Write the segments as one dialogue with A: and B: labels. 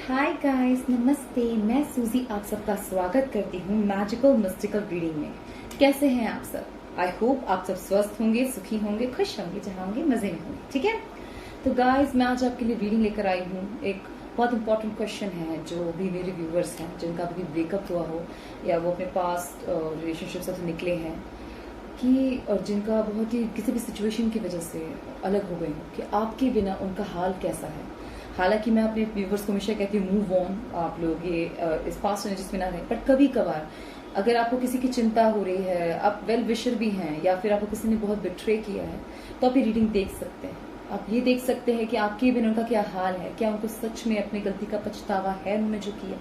A: Hi guys, नमस्ते। मैं सूजी आप सबका स्वागत करती हूँ मैजिकल मिस्टिकल रीडिंग में। कैसे हैं आप सब? आई होप आप सब स्वस्थ होंगे, सुखी होंगे, खुश होंगे, जहाँ होंगे मजे में होंगे। ठीक है, तो गाइस मैं आज आपके लिए रीडिंग लेकर आई हूँ। एक बहुत इंपॉर्टेंट क्वेश्चन है जो भी मेरे व्यूवर्स हैं जिनका भी ब्रेकअप हुआ हो या वो अपने पास्ट रिलेशनशिप से निकले हैं कि और जिनका बहुत ही किसी भी सिचुएशन की वजह से अलग हो गए हो कि आपके बिना उनका हाल कैसा है। हालांकि मैं अपने व्यूवर्स को हमेशा कहती हूँ मूव ऑन, आप लोग ये इस पास्ट एनर्जीज में ना रहें। बट कभी कभार अगर आपको किसी की चिंता हो रही है, आप वेल विशर भी हैं या फिर आपको किसी ने बहुत बिट्रे किया है, तो आप ये रीडिंग देख सकते हैं। आप ये देख सकते हैं कि आपके बिना उनका क्या हाल है, क्या उनको सच में अपनी गलती का पछतावा है उन्होंने जो किया,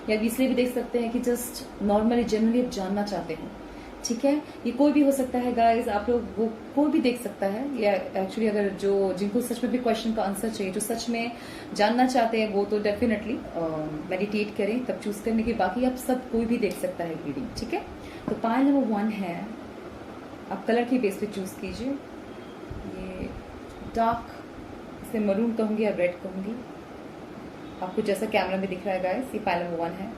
A: या इसलिए भी देख सकते हैं कि जस्ट नॉर्मली जनरली आप जानना चाहते हैं। ठीक है, ये कोई भी हो सकता है गाइस, आप लोग वो कोई भी देख सकता है। या एक्चुअली अगर जो जिनको सच में भी क्वेश्चन का आंसर चाहिए, जो सच में जानना चाहते हैं, वो तो डेफिनेटली मेडिटेट करें तब चूज करने के। बाकी आप सब कोई भी देख सकता है रीडिंग। ठीक है, तो पायल नंबर 1 है, आप कलर के बेस पे चूज कीजिए। ये डार्क, इसे मरून कहूंगी या रेड कहूंगी, आपको जैसा कैमरा में दिख रहा है गाइस, ये पायल नंबर 1 है।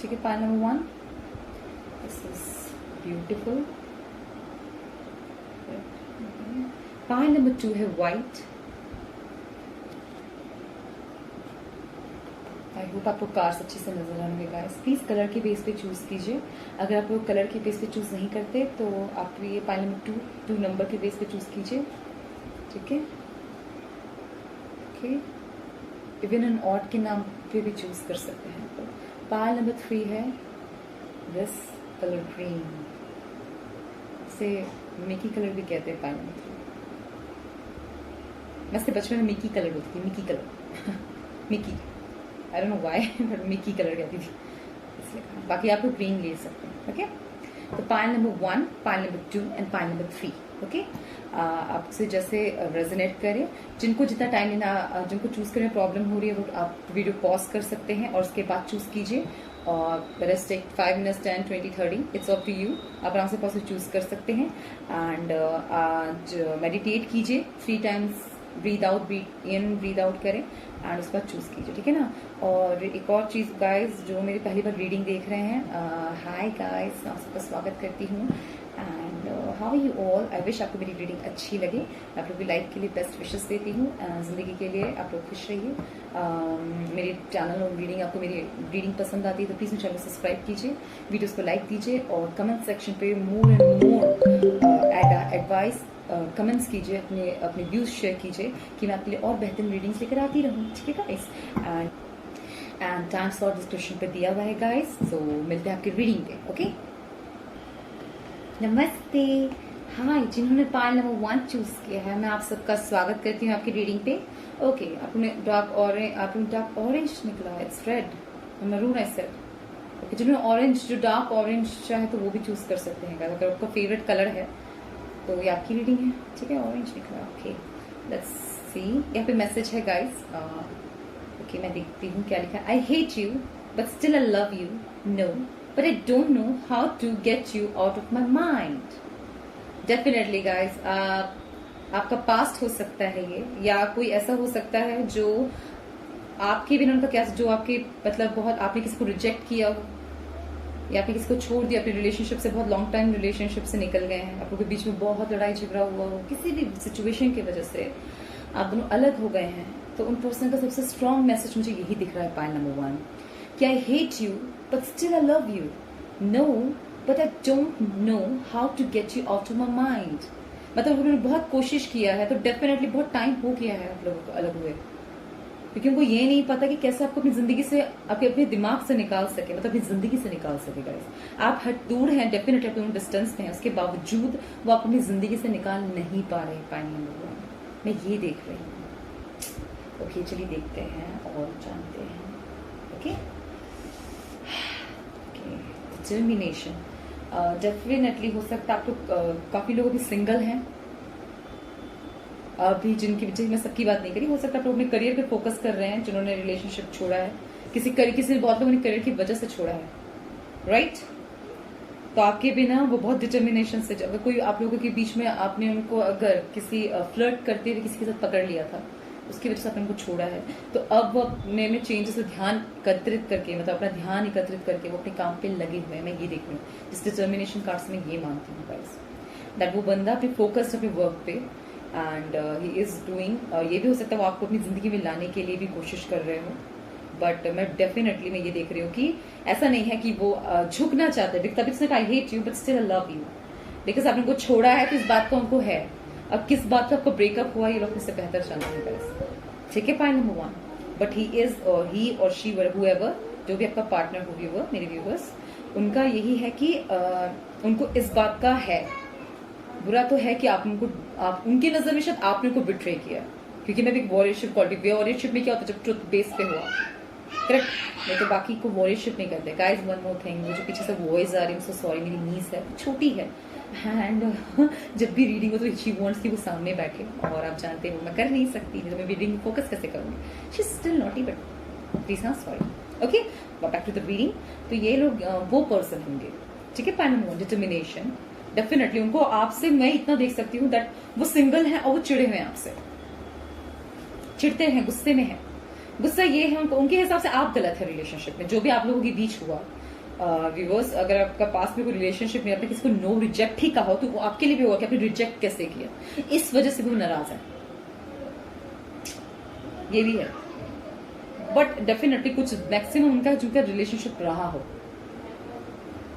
A: ठीक है, पायल number 1, this is beautiful. Pile number 2 है व्हाइट। आई होप आपको कार्ड्स अच्छे से नजर आएंगे गाइस। प्लीज कलर के बेस पे चूज कीजिए। अगर आप लोग कलर के बेस पे चूज नहीं करते तो आप ये पायल नंबर 2 नंबर के बेस पे चूज कीजिए। ठीक है, ओके, इवन एंड ऑड के नाम पे भी चूज कर सकते हैं। तो पायल नंबर 3 है दिस कलर ग्रीन, इसे मिकी कलर भी कहते हैं। पायल नंबर 3 मैं से बचपन में मिकी कलर होती थी, Mickey colour Mickey, I don't know why, but Mickey colour कहती थी इसलिए कहा। बाकी आप लोग ग्रीन ले सकते हैं। ओके, तो पायल number 1, pile number 2 and pile number 3। Okay, आपसे जैसे रेजोनेट करें। जिनको जितना टाइम लेना, जिनको चूज करने में प्रॉब्लम हो रही है, वो आप वीडियो पॉज कर सकते हैं और उसके बाद चूज कीजिए। और let's take 5 minutes, 10, 20, 30, it's up to you. आप आराम से पॉज चूज कर सकते हैं। एंड आज मेडिटेट कीजिए 3 times, breathe out, breathe in, breathe out करें एंड उसके बाद चूज कीजिए। ठीक है ना। और एक और चीज गाइस, जो मेरी पहली बार रीडिंग देख रहे हैं, हाय गाइस, मैं आप सबका स्वागत करती हूँ। And how you all, I wish आपको मेरी रीडिंग अच्छी लगे। आप लोग की लाइफ के लिए बेस्ट विशेस देती हूँ, जिंदगी के लिए आप लोग खुश रहिए। मेरे चैनल और रीडिंग, आपको मेरी रीडिंग पसंद आती है तो प्लीज मेरे चैनल को सब्सक्राइब कीजिए, वीडियोस को लाइक कीजिए और कमेंट सेक्शन पे more and more advice comments कीजिए, अपने व्यूज शेयर कीजिए कि मैं आपके लिए और बेहतरीन रीडिंग्स लेकर आती रहूँ। ठीक है guys, and time slot description पे दिया हुआ है गाइस। सो मिलते हैं आपकी रीडिंग पे। ओके, नमस्ते, हाय, जिन्होंने पायल नंबर 1 चूज किया है, मैं आप सबका स्वागत करती हूँ आपकी रीडिंग पे। ओके, आपने डार्क ऑरेंज निकला है, इट्स रेड, मरून है सर। ओके, जिन्होंने ऑरेंज, जो डार्क ऑरेंज चाहे तो वो भी चूज कर सकते हैं गाइस, अगर आपका फेवरेट कलर है तो ये आपकी रीडिंग है। ठीक है, ऑरेंज निकला। ओके, लेट्स सी, यहाँ पे मैसेज है गाइस। ओके, मैं देखती हूँ क्या लिखा है। I hate you but still I love you, no but I don't know how to get you out of my mind. Definitely guys, आपका पास्ट हो सकता है ये, या कोई ऐसा हो सकता है जो आपके बिना उनका क्या, जो आपके मतलब बहुत आपने किसी को रिजेक्ट किया हो या फिर किसी को छोड़ दिया, अपने रिलेशनशिप से, बहुत लॉन्ग टाइम रिलेशनशिप से निकल गए हैं, आप लोगों के बीच में बहुत लड़ाई झगड़ा हुआ हो, किसी भी सिचुएशन की वजह से आप दोनों अलग हो गए हैं, तो उन पर्सन का सबसे स्ट्रॉन्ग मैसेज मुझे यही दिख रहा है पायल नंबर 1, कि I hate you but still I love you, no but I don't know how to get you out of my mind. मतलब उन्होंने बहुत कोशिश किया है, तो डेफिनेटली बहुत टाइम हो गया है आप लोगों को अलग हुए, क्योंकि उनको ये नहीं पता कि कैसे आपको अपनी जिंदगी से, अपने दिमाग से निकाल सके, मतलब अपनी जिंदगी से निकाल सके गाइस। आप हट दूर हैं, डेफिनेटली अपने डिस्टेंस में हैं, उसके बावजूद वो आप अपनी जिंदगी से निकाल नहीं पा रहे पायल नंबर 1, मैं ये देख रही हूँ। ओके, चलिए देखते हैं और जानते हैं। ओके, डिटर्मिनेशन, डेफिनेटली हो सकता है आप लोग, काफी लोग अभी सिंगल हैं अभी, जिनकी वजह मैं सबकी बात नहीं करी, हो सकता है आप लोग अपने करियर पे फोकस कर रहे हैं, जिन्होंने रिलेशनशिप छोड़ा है, किसी बहुत लोगों ने करियर की वजह से छोड़ा है, राइट। तो आपके बिना वो बहुत डिटर्मिनेशन से, अगर कोई आप लोगों के बीच में आपने उनको अगर किसी फ्लर्ट करते हुए किसी के साथ पकड़ लिया था, उसकी वजह से आपने उनको छोड़ा है, तो अब वो अपने में चेंजेस से ध्यान एकत्रित करके, मतलब अपना ध्यान एकत्रित करके वो अपने काम पे लगे हुए हैं। मैं ये देख रही हूँ जिस डिटर्मिनेशन कार्ड से मैं ये मानती हूँ गाइस, दैट वो बंदा अपने फोकस्ड अपने वर्क पे एंड ही इज डूइंग। ये भी हो सकता है वो आपको अपनी जिंदगी में लाने के लिए भी कोशिश कर रहे हो, बट मैं डेफिनेटली मैं ये देख रही हूँ कि ऐसा नहीं है कि वो झुकना चाहते हैं, because I hate you but still I love you, because आपने उनको छोड़ा है तो इस बात का उनको है। अब किस बात का आपको ब्रेकअप हुआ ये लोग मुझसे बेहतर जानते हैं गाइस, ठीक है। पॉइंट नंबर 1, बट ही और शी हुएवर, जो भी आपका पार्टनर हो व्यूवर, मेरे व्यूवर्स, उनका यही है कि उनको इस बात का है, बुरा तो है कि आप उनकी नजर में शायद आपने उनको बिट्रे किया, क्योंकि मैं भी वॉरियरशिप क्वालिटी, वॉरियरशिप में क्या होता है जब ट्रुथ बेस पे हुआ, करेक्ट, नहीं तो बाकी को वॉरियरशिप नहीं करते गाइस। वन मोर थिंग, मुझे पीछे से वॉइस आ रही है, सो सॉरी, मेरी नीज है, छोटी है, एंड जब भी रीडिंग हो तो शी वांट्स कि वो सामने बैठे, और आप जानते हो मैं कर नहीं सकती, तो मैं रीडिंग फोकस कैसे करूंगी। She is still naughty but please हाँ sorry, okay. Back to the reading, तो ये लोग वो पर्सन होंगे, ठीक है। पैन नंबर 1, डिटर्मिनेशन, डेफिनेटली उनको आपसे मैं इतना देख सकती हूँ दैट वो सिंगल है और वो चिड़े हुए हैं आपसे, चिढ़ते हैं, गुस्से में है। गुस्सा ये है उनके हिसाब से आप गलत है रिलेशनशिप में, जो भी आप लोगों के बीच हुआ। व्यूअर्स, अगर आपका पास में कोई रिलेशनशिप में आपने किसी को नो रिजेक्ट ही कहा हो, तो वो आपके लिए भी होगा कि आपने रिजेक्ट कैसे किया, इस वजह से भी वो नाराज है, ये भी है। बट डेफिनेटली कुछ मैक्सिमम उनका जिनका रिलेशनशिप रहा हो,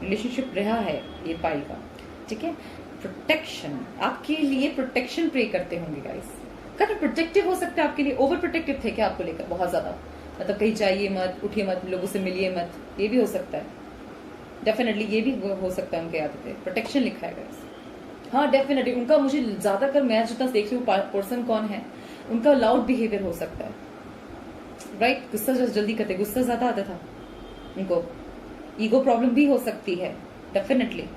A: रिलेशनशिप रहा है ये पाइल का, ठीक है। प्रोटेक्शन, आपके लिए प्रोटेक्शन प्रे करते होंगे गाइस, काफी प्रोटेक्टिव हो सकता है आपके लिए, ओवर प्रोटेक्टिव थे क्या आपको लेकर बहुत ज्यादा, मतलब कहीं जाइए मत, उठिए मत, लोगों से मिलिए मत, ये भी हो सकता है। डेफिनेटली ये भी हो सकता है उनके आदत है, प्रोटेक्शन लिखा है गाइस। हाँ डेफिनेटली उनका, मुझे ज्यादातर मैं जितना देख रही हूँ पर्सन कौन है, उनका लाउड बिहेवियर हो सकता है, राइट। गुस्सा जल्दी करते, गुस्सा ज्यादा आता था उनको, ईगो प्रॉब्लम भी हो सकती है डेफिनेटली,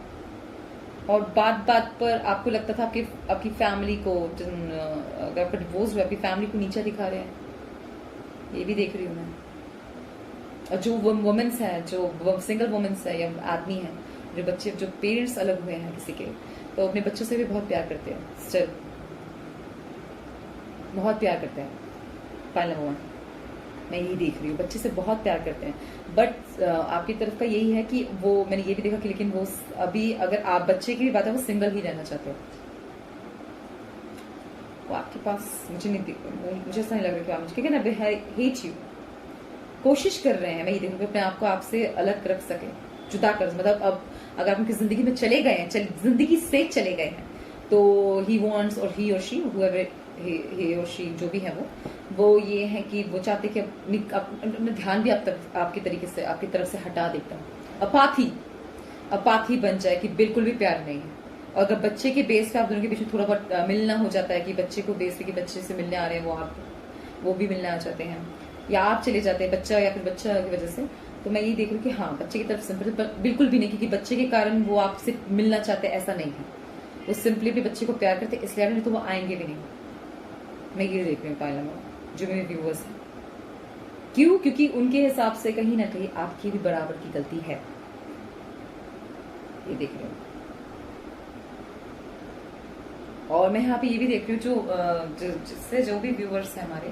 A: और बात बात पर आपको लगता था आपकी फैमिली को, अगर आपका डिवोर्स हुआ, आपकी फैमिली को नीचा दिखा रहे हैं, ये भी देख रही हूँ मैं। और जो वुमेन्स है, जो सिंगल वुमेन्स है या आदमी है, जो पेरेंट्स अलग हुए हैं किसी के, तो अपने बच्चों से भी बहुत प्यार करते हैं, स्टिल बहुत प्यार करते हैं। फाइल नंबर 1 मैं यही देख रही हूँ, बच्चे से बहुत प्यार करते हैं, बट आपकी तरफ का यही है कि वो, मैंने ये भी देखा कि लेकिन वो अभी, अगर आप बच्चे की भी बात है, वो सिंगल ही रहना चाहते हो, वो आपके पास, मुझे ऐसा नहीं लग रहा कि आप मुझे, क्योंकि ना हेट यू, कोशिश कर रहे हैं, मैं ये देखूँ अपने आप को आपसे अलग रख सके, जुदा कर, मतलब अब अगर आप उनकी जिंदगी में चले गए हैं, जिंदगी से चले गए हैं, तो ही वॉन्ट्स, और ही और शी, ही और शी जो भी है वो ये है कि वो चाहते कि अपना ध्यान भी आपकी तरीके से, आपकी तरफ से हटा देता हूँ, अपाथी बन जाए कि बिल्कुल भी प्यार नहीं है। और अगर बच्चे के बेस पे आप दोनों के बीच में थोड़ा बहुत मिलना हो जाता है, कि बच्चे को बेस पे कि बच्चे से मिलने आ रहे हैं, वो भी मिलने आ जाते हैं, या आप चले जाते हैं बच्चा, या फिर बच्चा की वजह से, तो मैं ये देख रही हूँ कि हाँ बच्चे की तरफ से बिल्कुल भी नहीं, क्योंकि बच्चे के कारण वो आपसे मिलना चाहते, ऐसा नहीं है, वो सिंपली भी बच्चे को प्यार करते इसलिए, नहीं तो वो आएंगे भी नहीं। मैं ये देख रही हूँ पायला में, जो मेरे व्यूअर्स हैं, क्यों, क्योंकि उनके हिसाब से कहीं ना कहीं आपकी भी बराबर की गलती है, ये देख रही हूँ। और मैं यहाँ पे ये भी देख रही हूँ जिससे जो भी व्यूअर्स हैं हमारे,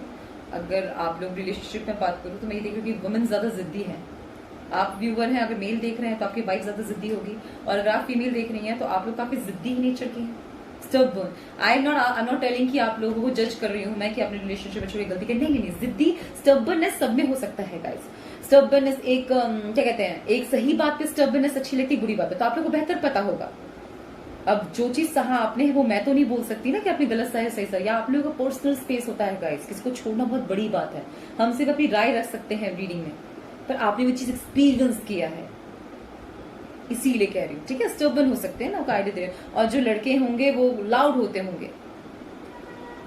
A: अगर आप लोग रिलेशनशिप में बात करूँ तो मैं ये देख रही हूँ कि वुमेन ज्यादा जिद्दी है। आप व्यूअर हैं, अगर मेल देख रहे हैं तो आपकी वाइफ ज्यादा जिद्दी होगी, और अगर आप फीमेल देख रही हैं तो आप लोग काफी जिद्दी ही नेचर की हैं, stubborn. I am not telling कि आप लोगों को जज कर रही हूँ मैं कि अपने रिलेशनशिप में छोटी गलती कर, नहीं, जिद्दी, स्टबर्ननेस सब में हो सकता है गाइस। स्टबर्ननेस एक क्या कहते हैं, एक सही बात पे स्टबर्ननेस अच्छी लगती, बुरी बात पे तो आप लोगों को बेहतर पता होगा। अब जो चीज सहा आपने है वो मैं तो नहीं बोल सकती ना कि आपने गलत सहा है सही सहा, या आप लोगों का पर्सनल स्पेस होता है गाइस, किसी को छोड़ना बहुत बड़ी बात है, हम सिर्फ अपनी राय रख सकते हैं रीडिंग में, पर आपने वो चीज एक्सपीरियंस किया है इसीलिए कह रही हूँ, ठीक है। स्टर्बन हो सकते हैं ना, आपको आइडिया दे रहे हैं। और जो लड़के होंगे वो लाउड होते होंगे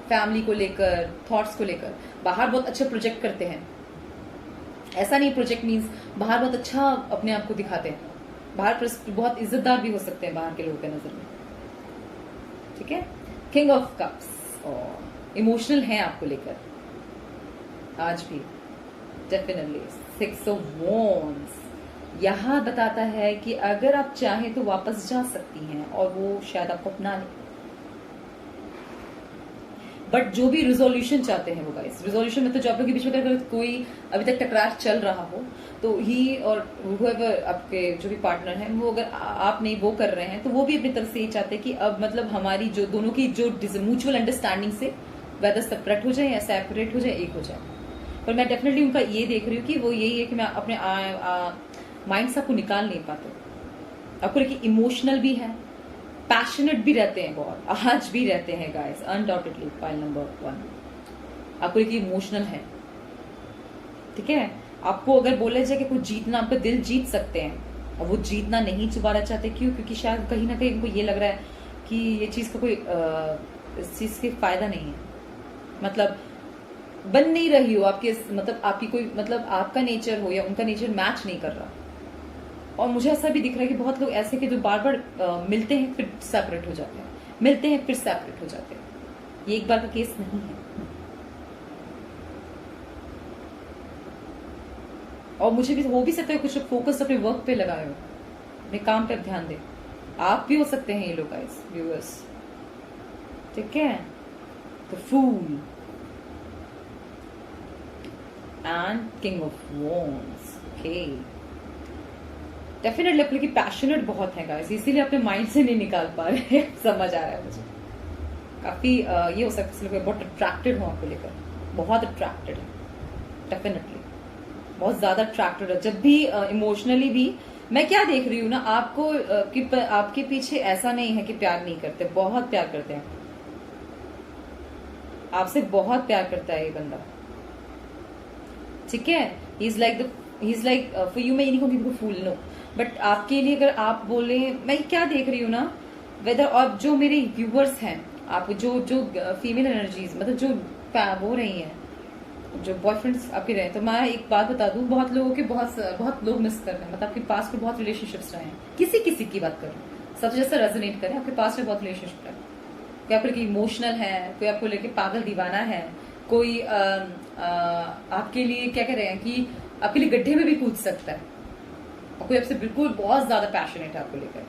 A: फैमिली को लेकर, थॉट्स को लेकर, बाहर बहुत अच्छा प्रोजेक्ट करते हैं, ऐसा नहीं प्रोजेक्ट मीन्स बाहर बहुत अच्छा अपने आप को दिखाते हैं, बाहर बहुत इज्जतदार भी हो सकते हैं बाहर के लोगों के नजर में, ठीक है। किंग ऑफ कप्स, और इमोशनल है आपको लेकर आज भी डेफिनेटली। 6 ऑफ वॉन्ड्स, यहाँ बताता है कि अगर आप चाहें तो वापस जा सकती हैं और वो शायद आपको अपना ले। बट जो भी रिजोल्यूशन चाहते हैं वो गाइस, रिजोल्यूशन मतलब जो आप लोगों के बीच में अगर कोई अभी तक टकरार चल रहा हो तो ही और whoever आपके जो भी पार्टनर हैं वो अगर आप नहीं वो कर रहे हैं तो वो भी अपनी तरफ से ये चाहते हैं कि अब मतलब हमारी जो दोनों की जो म्यूचुअल अंडरस्टैंडिंग से वेदर सेपरेट हो जाए या सेपरेट हो जाए, एक हो जाए। पर मैं डेफिनेटली उनका ये देख रही हूँ कि वो यही है कि मैं अपने माइंड से आपको निकाल नहीं पाते। आपको लेकिन इमोशनल भी है, पैशनेट भी रहते हैं, बहुत आज भी रहते हैं गाइस, अनडाउटेडली पाइल नंबर 1 आपको लेकिन इमोशनल है। ठीक है, आपको अगर बोला जाए कि कुछ जीतना, आपका दिल जीत सकते हैं और वो जीतना नहीं दोबारा चाहते। क्यों? क्योंकि शायद कहीं ना कहीं उनको ये लग रहा है कि ये चीज का कोई इस चीज के फायदा नहीं है, मतलब बन नहीं रही हो आपके, मतलब आपकी कोई, मतलब आपका नेचर हो या उनका नेचर मैच नहीं कर रहा। और मुझे ऐसा भी दिख रहा है कि बहुत लोग ऐसे कि जो बार बार मिलते हैं फिर सेपरेट हो जाते हैं, मिलते हैं फिर सेपरेट हो जाते हैं। ये एक बार का केस नहीं है। और मुझे भी हो भी सकता है कुछ फोकस अपने वर्क पे लगाए हो, अपने काम पे ध्यान दे। आप भी हो सकते हैं ये लोग गाइस, व्यूअर्स। ठीक है, the fool and king of wands. Okay, definitely अपने की पैशनेट बहुत है गाइस, इसीलिए अपने माइंड से नहीं निकाल पा रहे हैं। समझ आ रहा है मुझे। काफी ये हो सकता है बहुत अट्रैक्टेड हो आपको लेकर, बहुत अट्रैक्टेड है, डेफिनेटली बहुत ज्यादा अट्रैक्टेड है। जब भी इमोशनली भी मैं क्या देख रही हूँ ना, आपको आपके पीछे ऐसा नहीं है कि प्यार नहीं करते, बहुत प्यार करते हैं आपसे, बहुत प्यार करता है ये बंदा। ठीक है, ही इज लाइक फॉर यू, मैं ये नहीं कहूँगी बिल्कुल फूल नो, बट आपके लिए अगर आप बोले, मैं क्या देख रही हूँ ना, वेदर और जो मेरे व्यूवर्स हैं, आप जो फीमेल एनर्जीज मतलब जो वो रही हैं, जो बॉयफ्रेंड्स आपके रहे, तो मैं एक बात बता दूं, बहुत लोगों के बहुत लोग मिस कर रहे हैं, मतलब आपके पास में बहुत रिलेशनशिप्स रहे हैं, किसी की बात कर रहे हैं, सब जैसा रेजोनेट करें, आपके पास में बहुत रिलेशनशिप रहे, कोई आपको लेके इमोशनल है, कोई आपको लेके पागल दीवाना है, कोई आपके लिए क्या कह रहे हैं कि आपके लिए गड्ढे में भी कूद सकता है, और कोई आपसे बिल्कुल बहुत ज्यादा पैशनेट है आपको लेकर,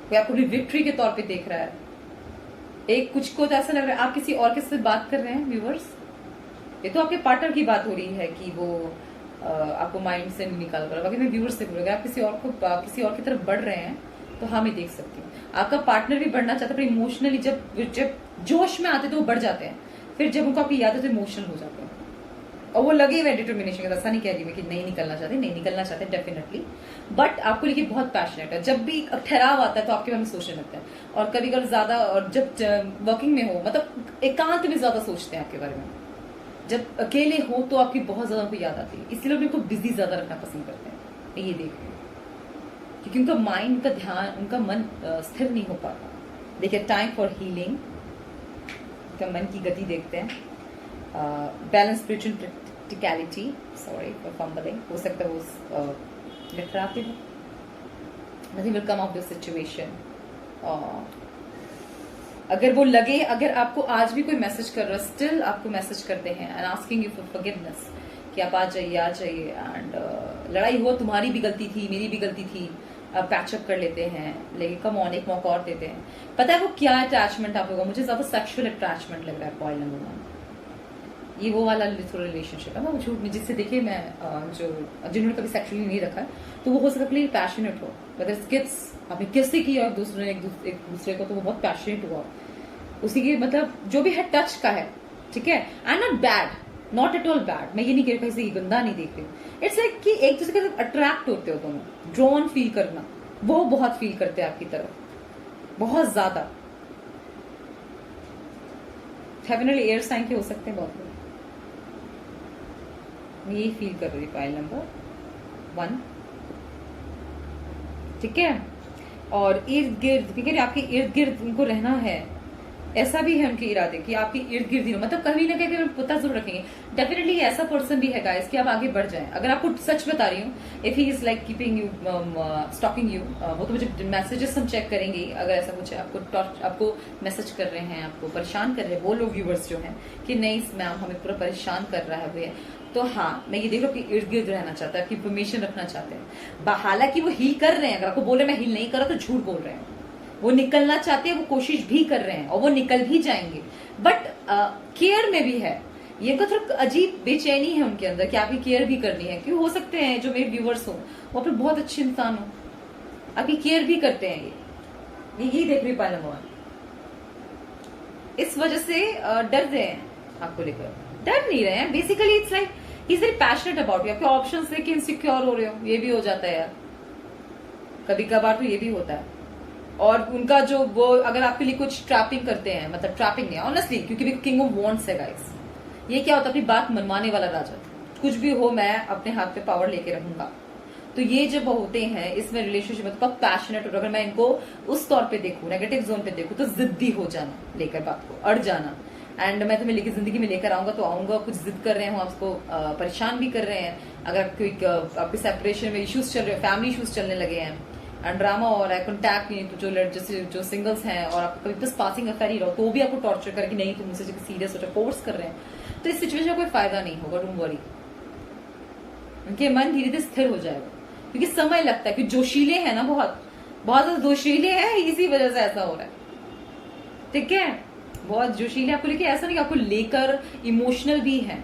A: कोई आपको विक्ट्री के तौर पे देख रहा है। एक कुछ को तो ऐसा लग रहा है आप किसी और के साथ बात कर रहे हैं व्यूवर्स, ये तो आपके पार्टनर की बात हो रही है कि वो आपको माइंड से नहीं निकाल पा रहा। बाकी मैं व्यूवर्स से बोलूंगा, आप किसी और की तरफ बढ़ रहे हैं तो हाँ मैं देख सकती हूँ, आपका पार्टनर भी बढ़ना चाहता है, पर इमोशनली जब जोश में आते तो वो बढ़ जाते हैं, फिर जब उनको आपकी याद है तो इमोशनल हो जाते हैं, और वो लगे हुए डिटर्मिनेशन का। ऐसा नहीं कह रही मैं कि नहीं निकलना चाहते डेफिनेटली, बट आपको लेके बहुत पैशनेट है। जब भी ठहराव आता है तो आपके बारे में सोचने लगता है, और कभी कभी ज्यादा, और जब वर्किंग में हो, मतलब एकांत में ज्यादा सोचते हैं आपके बारे में। जब अकेले हो तो आपकी बहुत ज्यादा उनको याद आती है, इसलिए लोग उनको बिजी ज्यादा रखना पसंद करते हैं, मैं ये देख रही हूँ, क्योंकि उनका माइंड, उनका ध्यान, उनका मन स्थिर नहीं हो पाता। देखिए, टाइम फॉर हीलिंग, उनका मन की गति देखते हैं, balance spiritual practicality, sorry for fumbling, हो सकता है वो लिटराते हो, nothing will come out this situation. अगर वो लगे, अगर आपको आज भी कोई मैसेज कर रहा है, स्टिल आपको मैसेज करते हैं and asking you for forgiveness, कि आप आ जाइए एंड लड़ाई हुआ, तुम्हारी भी गलती थी, मेरी भी गलती थी, अब पैचअप कर लेते हैं, लेकिन कम ऑन एक मौका और देते हैं। पता है वो क्या अटैचमेंट आप लोगों, मुझे ज्यादा सेक्सुअल अटैचमेंट लग रहा है पॉइंट नंबर 1, ये वो वाला रिलेशनशिप है ना, झूठ में, जिससे देखिए मैं जिन्होंने कभी सेक्सुअली नहीं रखा तो वो हो सकता है पैशनेट हो, वेदर किड्स आपने किससे किया और एक दूसरे को, तो वो बहुत पैशनेट हुआ उसी की, मतलब जो भी है टच का है, ठीक है, and not bad, not at all bad, मैं ये नहीं कह रही कहीं गंदा नहीं देख रही हूँ, इट्स लाइक कि एक दूसरे के साथ अट्रैक्ट होते हो दोनों, ड्रॉन फील करना, वो बहुत फील करते हैं आपकी तरफ, बहुत ज्यादा। डेफिनेटली एयर साइन के हो सकते हैं बहुत लोग, मैं यही फील कर रही पाइल नंबर 1, ठीक है। और इर्द गिर्द, ठीक है, आपके इर्द गिर्द उनको रहना है, ऐसा भी है उनके इरादे कि आपके इर्द गिर्द ही, मतलब कहीं ना कहीं पता जरूर रखेंगे। डेफिनेटली ऐसा पर्सन भी है गाइस कि आप आगे बढ़ जाएं। अगर आपको सच बता रही हूँ, if he is like keeping you, stalking you, वो तो मुझे मैसेजेस हम चेक करेंगे, अगर ऐसा कुछ है, आपको मैसेज कर रहे हैं, आपको परेशान कर रहे हैं, वो लोग व्यूवर्स जो हैं कि नहीं मैम हमें पूरा परेशान कर रहा है, तो हाँ, मैं ये देख रहा हूँ कि इर्द गिर्द रहना चाहता है, आपकी इन्फॉर्मेशन रखना चाहते हैं। हालांकि वो हील कर रहे हैं, अगर आपको बोल रहे हैं मैं हील नहीं कर रहा तो झूठ बोल रहे हैं। वो निकलना चाहते हैं, वो कोशिश भी कर रहे हैं और वो निकल भी जाएंगे, बट केयर में भी है। ये उनका थोड़ा अजीब बेचैनी है उनके अंदर कि आपकी केयर भी करनी है, क्योंकि हो सकते हैं जो मेरे व्यूवर्स हो वो अपने बहुत अच्छे इंसान हो, आपकी केयर भी करते हैं। ये देख रही पायल नंबर 1, इस वजह से डर रहे हैं आपको लेकर। डर नहीं रहे हैं, basically it's like he is very passionate about you. आपके ऑप्शंस देख इनसिक्योर हो रहे हो, ये भी हो जाता है यार, कभी कभार तो ये भी होता है। और उनका जो वो अगर आपके लिए कुछ ट्रैपिंग करते हैं, मतलब ट्रैपिंग नहीं ऑनेस्टली, क्योंकि किंग ऑफ वॉन्ड्स है गाइस। ये क्या होता है, अपनी बात मनवाने वाला राजा। कुछ भी हो मैं अपने हाथ पे पावर लेके रहूंगा। तो ये जब होते हैं इसमें रिलेशनशिप में, तो पैशनेट, और अगर मैं इनको उस तौर पे देखूं, नेगेटिव जोन पे देखूं, तो जिद्दी हो जाना लेकर बात को, अड़ जाना। एंड मैं तुम्हें लेकर जिंदगी में लेकर आऊंगा तो आऊंगा, कुछ जिद कर रहे हो, आपको परेशान भी कर रहे हैं। अगर कोई आपके सेपरेशन में इश्यूज चल रहे हैं, फैमिली इश्यूज चलने लगे हैं, एंड ड्रामा और आई कॉन्टैक्ट नहीं, तो जो सिंगल्स हैं और आप कभी बस पासिंग अफेयर ही रहो, तो भी आपको टॉर्चर करके नहीं तुम मुझसे सीरियस हो, फोर्स कर रहे हैं, तो इस सिचुएशन में कोई फायदा नहीं होगा। डोंट वरी, उनके मन धीरे धीरे स्थिर हो जाएगा, क्योंकि समय लगता है, क्योंकि जोशीले हैं ना, बहुत बहुत ज्यादा जोशीले हैं, इसी वजह से ऐसा हो रहा है। ठीक है, बहुत जोशीले आपको लेके, ऐसा नहीं कि आपको लेकर इमोशनल भी है।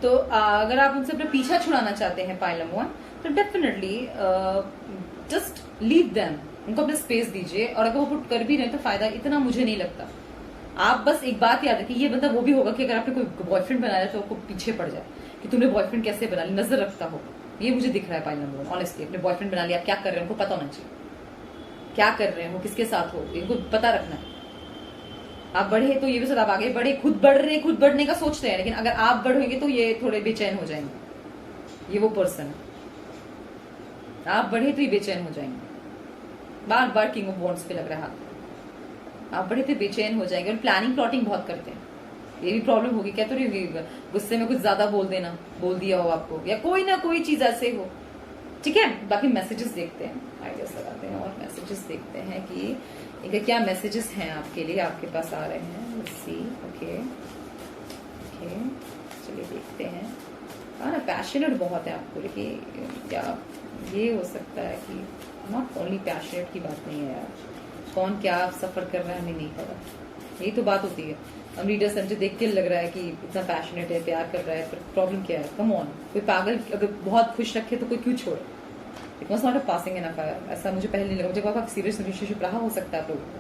A: तो अगर आप उनसे अपना पीछा छुड़ाना चाहते हैं पायल नंबर 1, तो डेफिनेटली जस्ट लीव देम, उनको अपना स्पेस दीजिए। और अगर वो पुट कर भी रहे तो फायदा इतना मुझे नहीं लगता। आप बस एक बात याद रखिए, ये बंदा वो भी होगा कि अगर आपने कोई बॉयफ्रेंड बनाया तो आपको पीछे पड़ जाए कि तुमने बॉयफ्रेंड कैसे बना लिया, नजर रखता हो। ये मुझे दिख रहा है पायल नंबर 1, ऑनेस्टली। अपने बॉयफ्रेंड बना लिया, आप क्या कर रहे हो उनको पता होना चाहिए, क्या कर रहे हो, किसके साथ हो, इनको पता रखना है। आप बढ़े तो ये भी सब, आप आगे बढ़े, खुद बढ़ रहे, खुद बढ़ने का सोचते हैं, लेकिन अगर आप बढ़ोगे तो ये थोड़े बेचैन हो जाएंगे। ये वो पर्सन है, आप बढ़े तो ये बेचैन हो जाएंगे। बार बार किंग ऑफ वॉन्ड्स पे लग रहा है, आप बढ़े तो बेचैन हो जाएंगे। और प्लानिंग प्लॉटिंग बहुत करते हैं, ये भी प्रॉब्लम होगी। क्या तो नहीं होगी, गुस्से में कुछ ज्यादा बोल दिया हो आपको, या कोई ना कोई चीज ऐसे हो। ठीक है, बाकी मैसेजेस देखते हैं, आइडियाज लगाते हैं और मैसेजेस देखते हैं कि इनके क्या मैसेजेस हैं आपके लिए, आपके पास आ रहे हैं। लेट्स सी, ओके ओके, चलिए देखते हैं। हाँ ना, पैशनेट बहुत है आपको लेके, क्या ये हो सकता है कि नॉट ओनली पैशनेट की बात नहीं है यार, कौन क्या सफर कर रहा है हमें नहीं पता, यही तो बात होती है। हम रीडर से मुझे देख के लग रहा है कि इतना पैशनेट है, प्यार कर रहा है, पर प्रॉब्लम क्या है? कम ऑन, कोई पागल अगर बहुत खुश रखे तो कोई क्यों छोड़े? It was not a passing in affair, ऐसा मुझे पहले नहीं लगा। मुझे काफी सीरियस रिलेशनशिप रहा हो सकता है लोगों को,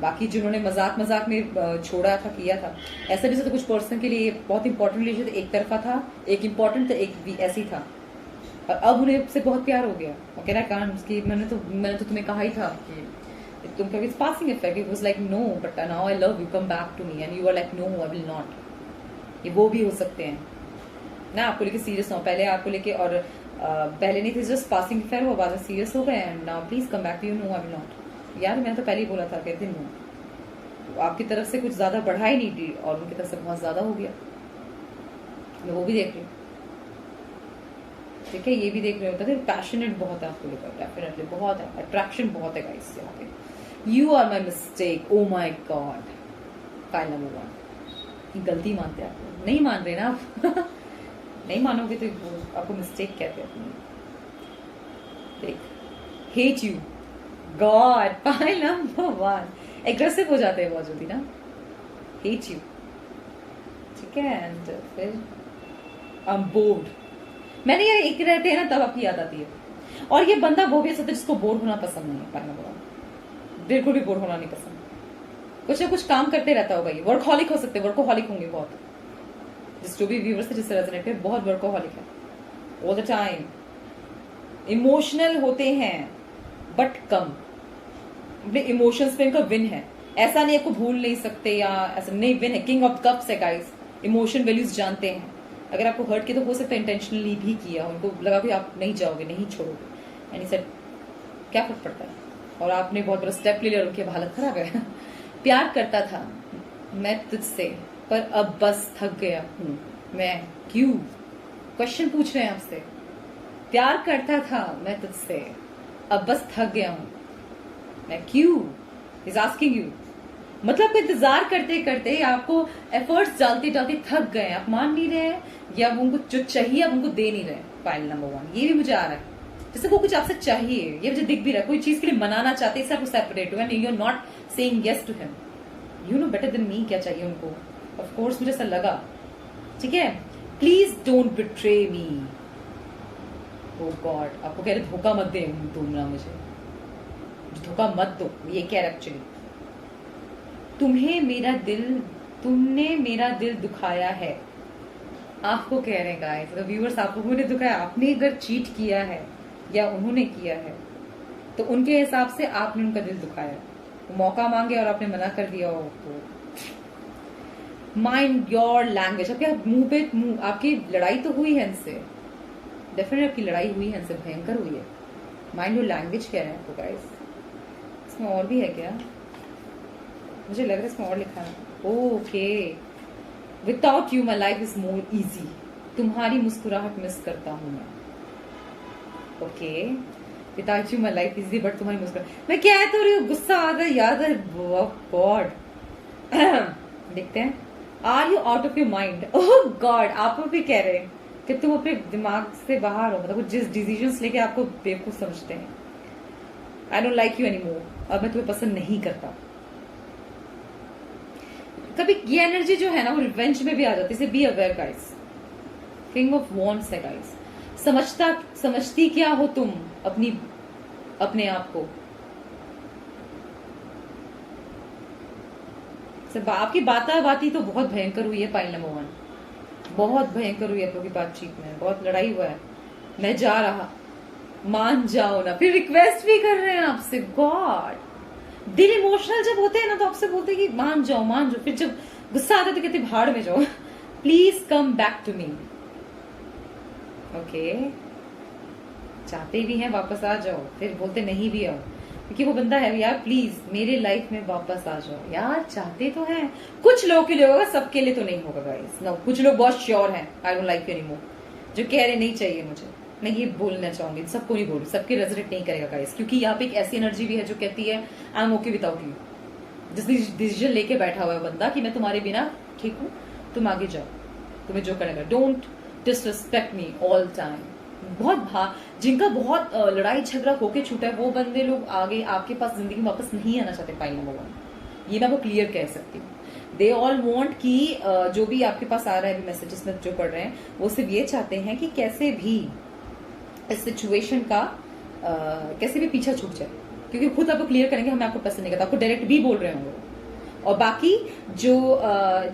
A: बाकी जिन्होंने मजाक मजाक में छोड़ा था, किया था, ऐसा भी तो कुछ पर्सन के लिए बहुत इंपॉर्टेंट रिलेशन एक तरफा था, एक इम्पोर्टेंट था, एक भी ऐसी था, और अब उन्हें से बहुत प्यार हो गया। ओके ना, कारण उसकी मैंने तो तुम्हें कहा ही था कि तुम कभी passing effect, it was like no but now I love you, come back to me, and you are like no I will not. ये वो भी हो सकते हैं ना, आपको लेके सीरियस हो, पहले आपको लेके और पहले नहीं थे, जस्ट पासिंग अफेयर हुआ, बाद में सीरियस हो गए, and now please come back to you, no I will not. यार मैंने तो पहले ही बोला था, कहते नो, तो आपकी तरफ से कुछ ज्यादा बढ़ा ही नहीं थी और उनकी तरफ से बहुत ज्यादा हो गया। मैं वो भी देख रही हूँ, ठीक है, ये भी देख रहे होता है। पैशनेट बहुत है आपको लेकर, डेफिनेटली बहुत है, अट्रैक्शन बहुत है गाइस यहाँ पे। You are my mistake, oh my god, file number 1, गलती मानते हैं आपको, नहीं मान रहे ना आप नहीं मानोगे तो आपको मिस्टेक कहते हैं। देख, hate you, God, file number 1, aggressive हो जाते हैं बहुत जल्दी ना, हेट यू, ठीक है। एंड फिर आई एम बोर्ड, मैंने ये एक रहते हैं ना तब आपकी याद आती है। और ये बंदा वो भी सकता है जिसको बोर होना पसंद नहीं है, पाना बोला, बिल्कुल भी बोर होना नहीं पसंद, कुछ ना कुछ काम करते रहता होगा। ये वर्कहॉलिक हो सकते हैं, वर्कहॉलिक होंगे बहुत, जो भी व्यूअर्स जिससे रेजोनेट है, बहुत वर्कहॉलिक है, ऑल द टाइम इमोशनल होते हैं बट कम, अपने इमोशंस पे इनका विन है। ऐसा नहीं आपको भूल नहीं सकते या ऐसा नहीं, विन है, किंग ऑफ कप्स है गाइस, इमोशन वैल्यूज जानते हैं। अगर आपको हर्ट किया तो हो सकता है इंटेंशनली भी किया, उनको लगा कि आप नहीं जाओगे, नहीं छोड़ोगे, एंड सेड क्या फर्क पड़ता है, और आपने बहुत बड़ा स्टेप ले लिया और उनकी हालत खराब है। प्यार करता था मैं तुझसे, पर अब बस थक गया हूँ मैं, क्यों? क्वेश्चन पूछ रहे हैं आपसे। प्यार करता था मैं तुझसे, अब बस थक गया हूँ मैं, क्यों? Is asking you. मतलब आपको इंतजार करते करते आपको एफर्ट्स डालते डालते थक गए, आप मान नहीं रहे हैं, या वो उनको जो चाहिए आप उनको दे नहीं रहे। फाइल नंबर 1 ये भी मुझे आ रहा है, जैसे वो कुछ आपसे चाहिए, ये मुझे दिख भी रहा है, कोई चीज के लिए मनाना चाहते हैं, इससे आपको सेपरेट हो, you are not saying yes to him. You know better than me क्या चाहिए उनको, ऑफ कोर्स मुझे ऐसा लगा। ठीक है, please don't betray me. Oh god, आपको कह रहे धोखा मत दे दूंगा, मुझे धोखा मत दो, ये कह रहा एक्चुअली। तुमने मेरा दिल दुखाया है, आपको कह रहे हैं गाइस, अगर व्यूअर्स आपको ने दुखाया, आपने अगर चीट किया है या उन्होंने किया है तो उनके हिसाब से आपने उनका दिल दुखाया। वो मौका मांगे और आपने मना कर दिया हो तो माइंड योर लैंग्वेज। आपके मुंह पे आपकी लड़ाई तो हुई है इनसे, डेफिनेटली आपकी लड़ाई हुई है इनसे, भयंकर हुई है। माइंड योर लैंग्वेज कह रहे हैं आपको गाइस। इसमें और भी है क्या, मुझे लग रहा है इसमें और लिखा है। Okay, without you my life is more easy. तुम्हारी मुस्कुराहट मिस करता हूं मैं। Okay, without you my life easy, but तुम्हारी मुस्कुराहट, मैं कह तो रही हूँ, गुस्सा आ गया, याद है गॉड। देखते हैं, are you out of your mind. Oh god, आप भी कह रहे हैं कि तुम अपने दिमाग से बाहर हो, मतलब जिस डिसीजंस लेके आपको बेवकूफ समझते हैं। I don't like you any more, अब मैं तुम्हें पसंद नहीं करता। कभी ये एनर्जी जो है ना वो रिवेंज में भी आ जाती है, be aware guys. King of wands है गाइस। समझती क्या हो तुम अपने आप को। आपकी बाती तो बहुत भयंकर हुई है पाइल नंबर 1, बहुत भयंकर हुई है आपकी बातचीत में, बहुत लड़ाई हुआ है। मैं जा रहा, मान जाओ ना, फिर रिक्वेस्ट भी कर रहे हैं आपसे। गॉड, दिल इमोशनल जब होते हैं ना तो आपसे बोलते हैं कि मान जाओ, फिर जब गुस्सा आता है तो कहते भाड़ में जाओ। Please come back to me. Okay, चाहते भी हैं वापस आ जाओ, फिर बोलते नहीं भी आओ, क्योंकि वो बंदा है यार, प्लीज मेरे लाइफ में वापस आ जाओ यार। चाहते तो हैं, कुछ लोगों के लिए होगा, सबके लिए तो नहीं होगा गाइस। नो, कुछ लोग बहुत श्योर हैं, I don't like you anymore, जो कह रहे नहीं चाहिए मुझे। मैं ये बोलना चाहूंगी, सबको नहीं बोलूँ, सबके रेजोनेट नहीं करेगा गाइस, क्योंकि यहाँ पे एक ऐसी एनर्जी भी है जो कहती है I am okay without you. जिस डिसीजन लेके बैठा हुआ है बंदा कि मैं तुम्हारे बिना ठीक हूँ, तुम आगे जाओ, तुम्हें जो करेगा, don't disrespect me all time. बहुत जिनका बहुत लड़ाई झगड़ा होके छूटा है, वो बंदे लोग आगे आपके पास जिंदगी में वापस नहीं आना चाहते। पाइल नंबर 1, ये मैं वो क्लियर कह सकती हूँ। दे ऑल वॉन्ट कि जो भी आपके पास आ रहा है मैसेजेस में जो पढ़ रहे हैं, वो सिर्फ ये चाहते हैं कि कैसे भी इस सिचुएशन का कैसे भी पीछा छूट जाए, क्योंकि खुद आपको क्लियर करेंगे हमें आपको पसंद नहीं करता, आपको डायरेक्ट भी बोल रहे होंगे। और बाकी जो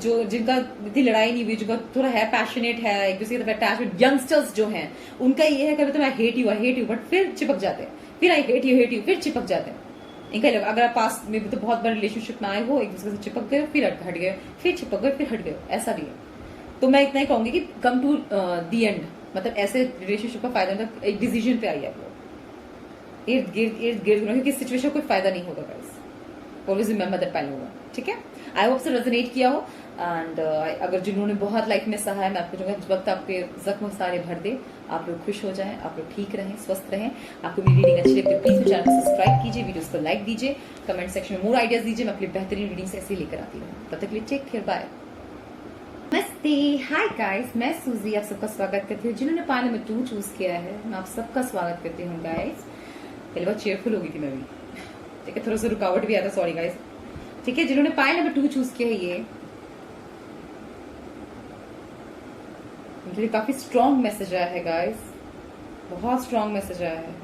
A: जिनका इतनी लड़ाई नहीं हुई, जिनका थोड़ा है पैशनेट है, एक दूसरे की तरफ अटैचमेंट, यंगस्टर्स जो हैं, उनका ये है कभी तो आई हेट यू, बट फिर चिपक जाते हैं, फिर आई हेट यू, फिर चिपक जाते हैं। इनका अगर आप पास में भी तो बहुत बड़े रिलेशनशिप में आए हो, एक दूसरे से चिपक गए, फिर हट गए, फिर चिपक गए, फिर हट गए, ऐसा भी है। तो मैं इतना ही कहूंगी कि कम टू दी एंड, मतलब ऐसे रिलेशनशिप का फायदा मतलब एक डिसीजन पे आइए आप लोग, इर्द गिर्द, क्योंकि सिचुएशन कोई फायदा नहीं होगा guys. Always remember that pile होगा, ठीक है। आई होप से रेजोनेट किया हो। एंड अगर जिन्होंने बहुत लाइफ में सहा है, मैं आपको जो वक्त आपके जख्म सारे भर दे, आप लोग खुश हो जाएं, आप लोग ठीक रहें, स्वस्थ रहें। आपको मेरी रीडिंग अच्छी लगी तो प्लीज चैनल को सब्सक्राइब कीजिए, वीडियोस को लाइक दीजिए, कमेंट सेक्शन में मोर आइडियाज दीजिए, मैं अपनी बेहतरीन रीडिंग्स ऐसे लेकर आती हूँ। तब तक के लिए टेक केयर, बाय। नमस्ते, हाय गाइस, मैं सूजी आप सबका स्वागत करती हूँ। जिन्होंने पाइल नंबर 2 चूज किया है, मैं आप सबका स्वागत करती हूँ गाइस। पहले बहुत चेयरफुल हो गई थी मैं भी, ठीक है, थोड़ा सा रुकावट भी आया था, सॉरी गाइस, ठीक है। जिन्होंने पाइल नंबर 2 चूज किया है, ये उनके लिए काफी स्ट्रॉन्ग मैसेज आया है गाइस, बहुत स्ट्रॉन्ग मैसेज आया है।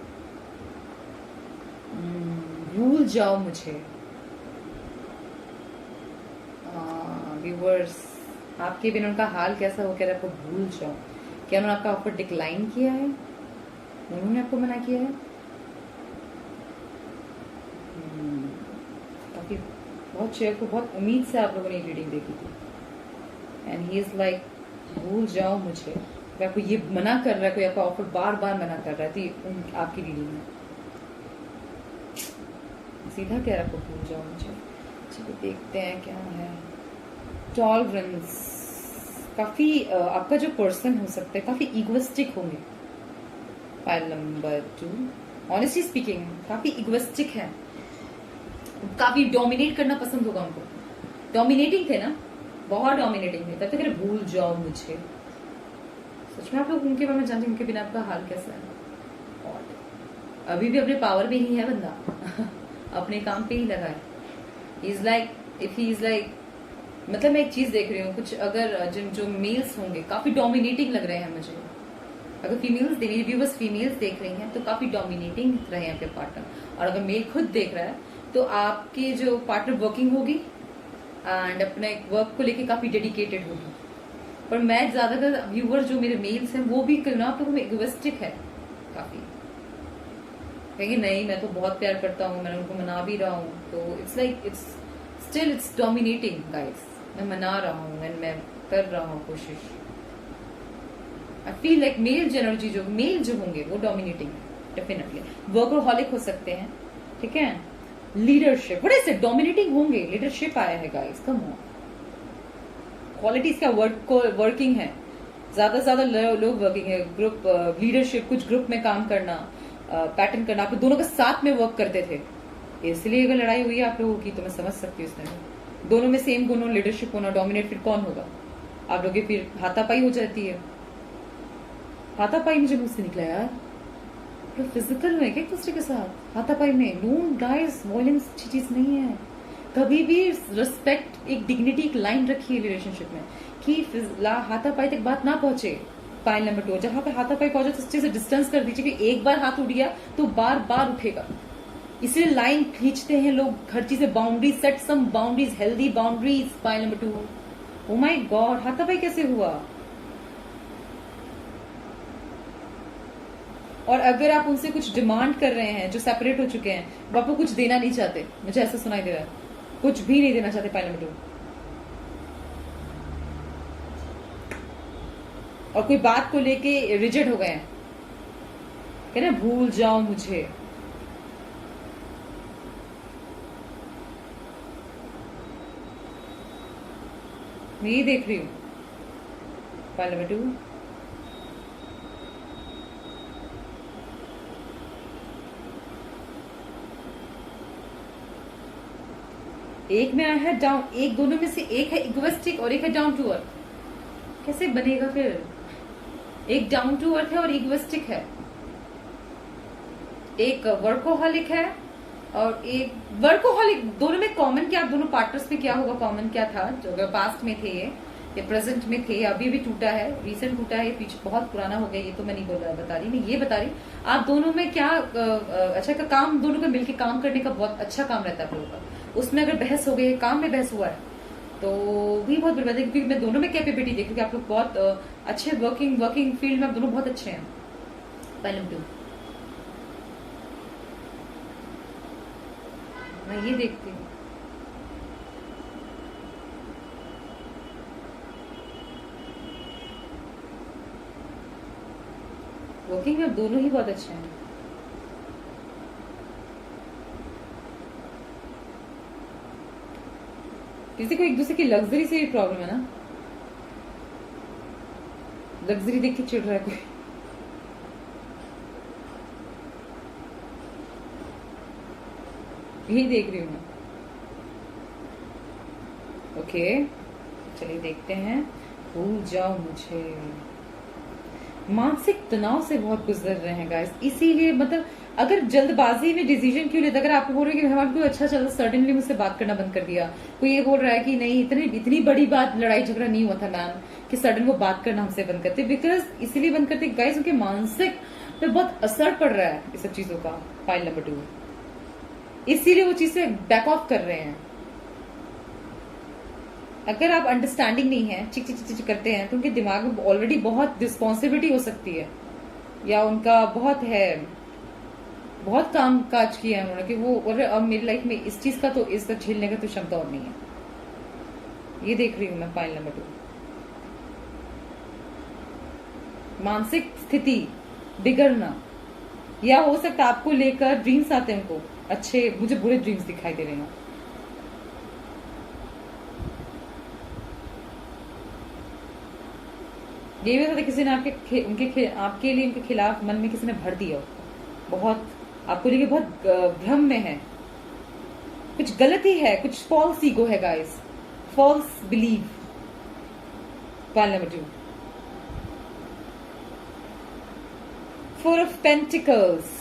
A: भूल जाओ मुझे। व्यूअर्स, आपके बिना उनका हाल कैसा हो, कह रहा है आपको भूल जाओ। क्या उन्होंने आपका ऑफर डिक्लाइन किया है, उन्होंने आपको मना किया है? काफी बहुत शेयर को बहुत उम्मीद से आप लोगों ने रीडिंग देखी थी, एंड ही इज लाइक भूल जाओ मुझे। कोई आपको ये मना कर रहा है, कोई आपका ऑफर बार बार मना कर रहा है, तो आपकी रीडिंग में सीधा कह रहा है आपको भूल जाओ मुझे। चलिए देखते हैं क्या है। टॉलरेंस, काफी आपका जो पर्सन हो सकता है काफी इगोइस्टिक होंगे। पाइल नंबर 2, ऑनेस्टली स्पीकिंग काफी इगोइस्टिक है, काफी डोमिनेट करना पसंद होगा उनको। डोमिनेटिंग थे ना, बहुत डोमिनेटिंग थे, तब तक अरे भूल जाओ मुझे। सच में आप लोग उनके बारे में जानते हैं उनके बिना आपका हाल कैसा है। और अभी भी अपने पावर में ही है बंदा अपने काम पे ही लगा है। Is like if he is like, मतलब मैं एक चीज देख रही हूँ, कुछ अगर जिन जो मेल्स होंगे काफी डोमिनेटिंग लग रहे हैं मुझे। अगर फीमेल्स, मेरी व्यूवर्स फीमेल्स देख रही हैं तो काफी डोमिनेटिंग रहे हैं आपके पार्टनर। और अगर मेल खुद देख रहा है तो आपकी जो पार्टनर वर्किंग होगी एंड अपने वर्क को लेके काफी डेडिकेटेड होगी। पर मैं ज्यादातर व्यूवर जो मेरे मेल्स हैं वो भी करना आप लोगों में इगोइस्टिक है काफी। कहेंगे नहीं मैं तो बहुत प्यार करता हूँ, मैं उनको मना भी रहा हूँ, तो it's like it's still it's dominating guys. मैं मना रहा हूँ एंड मैं कर रहा हूँ कोशिश। I feel like mail energy जो मेल जो होंगे वो डोमिनेटिंग डेफिनेटली। वर्कहॉलिक हो सकते हैं, ठीक है। Leadership, what is it, dominating होंगे। लीडरशिप आया है गाइस, कम ऑन। क्वालिटीज का वर्किंग है, ज्यादा से ज्यादा लोग वर्किंग है। ग्रुप लीडरशिप, कुछ ग्रुप में काम करना, पैटर्न करना। आप लोग दोनों के साथ में वर्क करते थे, इसलिए अगर लड़ाई हुई है आप लोगों की तो मैं समझ सकती हूँ इसमें। दोनों में सेम गुणों, लीडरशिप होना, डोमिनेट, फिर कौन होगा? आप लोग की फिर हाथापाई हो जाती है। हाथापाई मुझे मुझसे निकला यार, फिजिकल में क्या एक दूसरे के साथ हाथापाई में। नो गाइस, वॉयलेंस अच्छी चीज नहीं है। कभी भी रिस्पेक्ट, एक डिग्निटी, एक लाइन रखिए रिलेशनशिप में कि हाथापाई तक बात ना पहुंचे। पाइल नंबर 2, जहां पे हाथापाई पहुंचे तो उससे डिस्टेंस कर दीजिए कि एक बार हाथ उठ गया तो बार बार उठेगा। इसलिए लाइन खींचते हैं लोग, हर चीज boundaries, set some boundaries, healthy boundaries. Pile number 2, oh my god, हाथापाई कैसे हुआ? और अगर आप उनसे कुछ डिमांड कर रहे हैं, जो सेपरेट हो चुके हैं, वो आपको कुछ देना नहीं चाहते, मुझे ऐसा सुनाई दे रहा है, कुछ भी नहीं देना चाहते। पाइल नंबर 2, और कोई बात को लेके रिजिड हो गए हैं, कहना भूल जाओ मुझे। मैं ये देख रही हूं पाइल नंबर 2। एक में आया है डाउन, एक दोनों में से एक है इगोइस्टिक और एक है डाउन टू अर्थ। कैसे बनेगा फिर? एक डाउन टू अर्थ है और इगोइस्टिक है, एक वर्कोहॉलिक है और एक वर्कोहॉलिक। दोनों में कॉमन क्या, दोनों पार्टनर्स में क्या होगा, कॉमन क्या था? जो अगर पास्ट में थे ये प्रेजेंट में थे, अभी भी टूटा है, रिसेंट टूटा है, पीछे बहुत पुराना हो गया, ये तो मैं नहीं बता रही, मैं ये बता रही आप दोनों में क्या अच्छा का काम, दोनों का मिलकर काम करने का बहुत अच्छा काम रहता है आप लोगों का। उसमें अगर बहस हो गई, काम में बहस हुआ है तो भी बहुत बड़ी बात है, क्योंकि मैं दोनों में कैपेबिलिटी देखी कि आप लोग बहुत अच्छे वर्किंग फील्ड में आप दोनों बहुत अच्छे हैं। पहले मैं ये देखती हूँ वर्किंग में आप दोनों ही बहुत अच्छे हैं। किसी को एक दूसरे की लग्जरी से ही प्रॉब्लम है ना, लग्जरी देख के चिढ़ रहा है कोई। यही देख रही हूं मैं। ओके चलिए देखते हैं। भूल जाओ मुझे, मानसिक तनाव से बहुत गुजर रहे हैं गाइस, इसीलिए मतलब अगर जल्दबाजी में डिसीजन क्यों लेते? अगर आप बोल रहे हैं कि हमारा कोई अच्छा चल, सडनली मुझसे बात करना बंद कर दिया, कोई ये बोल रहा है कि नहीं इतनी बड़ी बात, लड़ाई झगड़ा नहीं हुआ था मैम, कि सडन वो बात करना हमसे बंद करते, बिकॉज इसीलिए बंद करते गाइस उनके मानसिक पे बहुत असर पड़ रहा है इस सब चीजों का। फाइल नंबर 2, इसीलिए वो चीज से बैक ऑफ कर रहे हैं। अगर आप अंडरस्टैंडिंग नहीं है, चिक चिक चिक करते हैं, तो उनके दिमाग में ऑलरेडी बहुत रिस्पॉन्सिबिलिटी हो सकती है, या उनका बहुत है, बहुत काम काज किया है उन्होंने कि वो, और अब मेरी लाइफ में इस चीज का तो, इसका झेलने का तो क्षमता और नहीं है। ये देख रही हूं मैं फाइल नंबर 2। मानसिक स्थिति बिगड़ना, या हो सकता है आपको लेकर ड्रीम्स आते हैं उनको अच्छे, मुझे बुरे ड्रीम्स दिखाई दे रहे हैं। ये भी होता किसी ने आपके लिए उनके खिलाफ मन में किसी ने भर दिया, बहुत आपको लेके बहुत भ्रम में है, कुछ गलती है, कुछ फॉल्स ईगो है guys, false believe. Pile number 2, 4 of pentacles.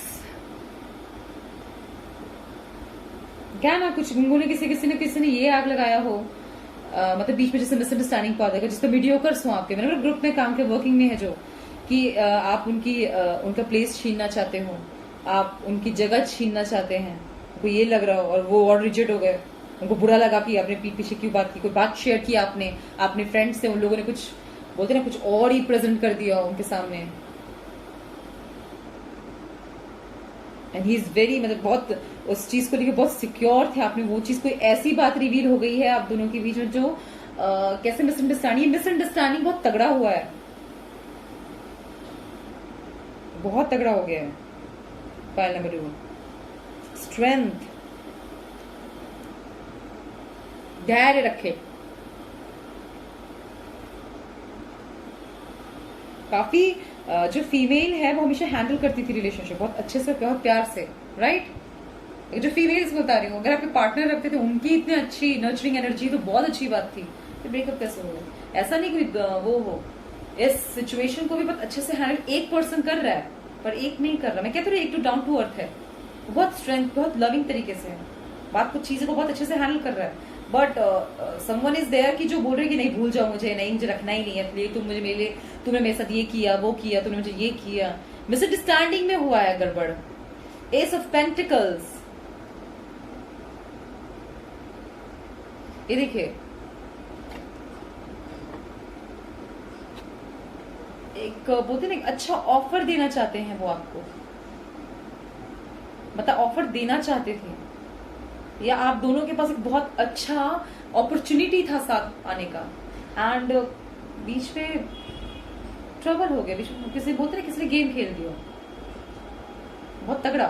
A: क्या ना कुछ उन्होंने किसी ने ये आग लगाया हो, मतलब बीच में जैसे मिसअंडरस्टैंडिंग पा देगा, जिसका मीडियोकर्स हो आपके, मतलब ग्रुप में काम के, वर्किंग में है जो कि आप उनका प्लेस छीनना चाहते हो, आप उनकी जगह छीनना चाहते हैं, उनको ये लग रहा हो, और वो और रिजेक्ट हो गए, उनको बुरा लगा कि आपने पीठ पीछे क्यों बात की, कोई बात शेयर की आपने अपने फ्रेंड्स से, उन लोगों ने कुछ बोलते ना कुछ और ही प्रेजेंट कर दिया उनके सामने। एंड ही इज वेरी, मतलब बहुत उस चीज को लेकर बहुत सिक्योर थे आपने, वो चीज कोई ऐसी बात रिवील हो गई है आप दोनों के बीच में जो कैसे मिसअंडरस्टैंडिंग बहुत तगड़ा हुआ है, बहुत तगड़ा हो गया है। फाइल नंबर 2, स्ट्रेंथ, धैर्य रखे। काफी जो फीमेल है वो हमेशा हैंडल करती थी रिलेशनशिप बहुत अच्छे से, बहुत प्यार से, राइट। जो फीमेल्स बता रही हूँ, अगर आपके पार्टनर रखते थे उनकी इतनी अच्छी नर्चरिंग एनर्जी तो बहुत अच्छी बात थी, तो ब्रेकअप कैसे हो गया? ऐसा नहीं कोई वो हो, इस सिचुएशन को भी बहुत अच्छे से हैंडल एक पर्सन कर रहा है, पर एक नहीं कर रहा। मैं कहती हूँ एक तो डाउन टू अर्थ है, बहुत स्ट्रेंथ, बहुत लविंग तरीके से है, बात कुछ चीजों को बहुत अच्छे से हैंडल कर रहा है, बट समवन इज देयर कि जो बोल रहे कि नहीं भूल जाओ मुझे, नहीं मुझे रखना ही नहीं है, इसलिए तुमने मेरे साथ ये किया, वो किया, तूने मुझे ये किया, मिसअंडरस्टैंडिंग में हुआ है गड़बड़। एस ऑफ पेंटिकल्स, ये देखिए एक बोलते ना एक अच्छा ऑफर देना चाहते हैं वो आपको, मतलब ऑफर देना चाहते थे, या आप दोनों के पास एक बहुत अच्छा अपॉर्चुनिटी था साथ आने का, एंड बीच में ट्रबल हो गया, बीच में किसी बोलते ना किसी ने गेम खेल दिया बहुत तगड़ा,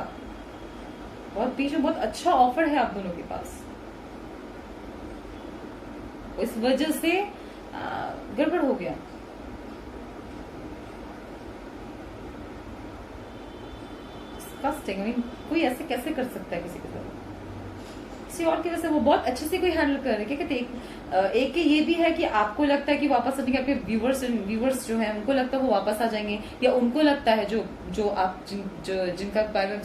A: बहुत बीच में बहुत अच्छा ऑफर है आप दोनों के पास, इस वजह से गड़बड़ हो गया। डिस्गस्टिंग, कोई ऐसे कैसे कर सकता है किसी के साथ, किसी और की वजह से वो बहुत अच्छे से कोई हैंडल कर रहे हैं। क्या कहते हैं, एक के ये भी है कि आपको लगता है कि वापस आने के, आपके व्यूवर्स जो है उनको लगता है वो वापस आ जाएंगे, या उनको लगता है जो आप जिनका बारे में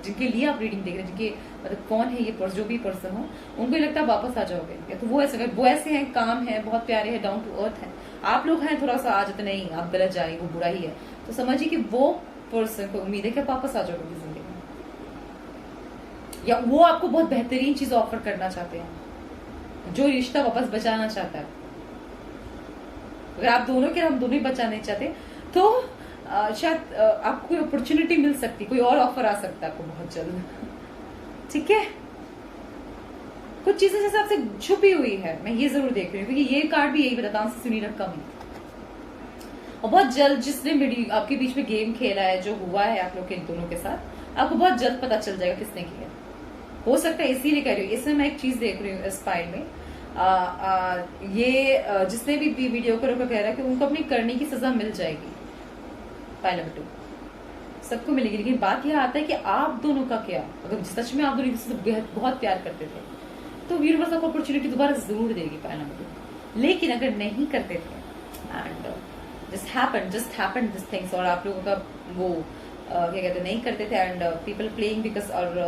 A: जिनके लिए आप रीडिंग देख रहे हैं, जिनके मतलब कौन है ये जो भी पर्सन हो, उनको ये लगता है वापस आ जाओगे, या तो वो ऐसे हैं, काम है, बहुत प्यारे हैं, डाउन टू अर्थ है, आप लोग हैं थोड़ा सा आ जाते नहीं आप गलत जाए, वो बुरा ही है, तो समझिए कि वो पर्सन को उम्मीद है कि वापस आ जाओगे जिंदगी में, या वो आपको बहुत बेहतरीन चीज ऑफर करना चाहते हैं, जो रिश्ता वापस बचाना चाहता है। अगर आप दोनों के हम दोनों ही बचाना नहीं चाहते तो शायद आपको कोई अपॉर्चुनिटी मिल सकती, कोई और ऑफर आ सकता है आपको बहुत जल्द, ठीक है। कुछ चीजें जैसे आपसे छुपी हुई है, मैं ये जरूर देख रही हूँ, क्योंकि ये कार्ड भी यही बताता हूँ, सुनी रकम ही, और बहुत जल्द जिसने आपके बीच में गेम खेला है, जो हुआ है आप लोग के दोनों के साथ, आपको बहुत जल्द पता चल जाएगा किसने किया। हो सकता है इसीलिए कह रही हूँ, इसमें मैं एक चीज देख रही हूँ इस फाइल में, जिसने भी वीडियो को कह रहा है कि उनको अपनी करने की सजा मिल जाएगी। फाइल नंबर 2 सबको मिलेगी, लेकिन बात यह आता है कि आप दोनों का क्या, अगर सच में आप दोनों से बहुत प्यार करते थे तो यूनिवर्स आपको अपॉर्चुनिटी दोबारा जरूर देगी। फाइल नंबर 2 लेकिन अगर नहीं करते थे and just happened this things, और आप लोगों का वो क्या कहते हैं नहीं करते थे, एंड पीपल प्लेइंग बिकॉज, और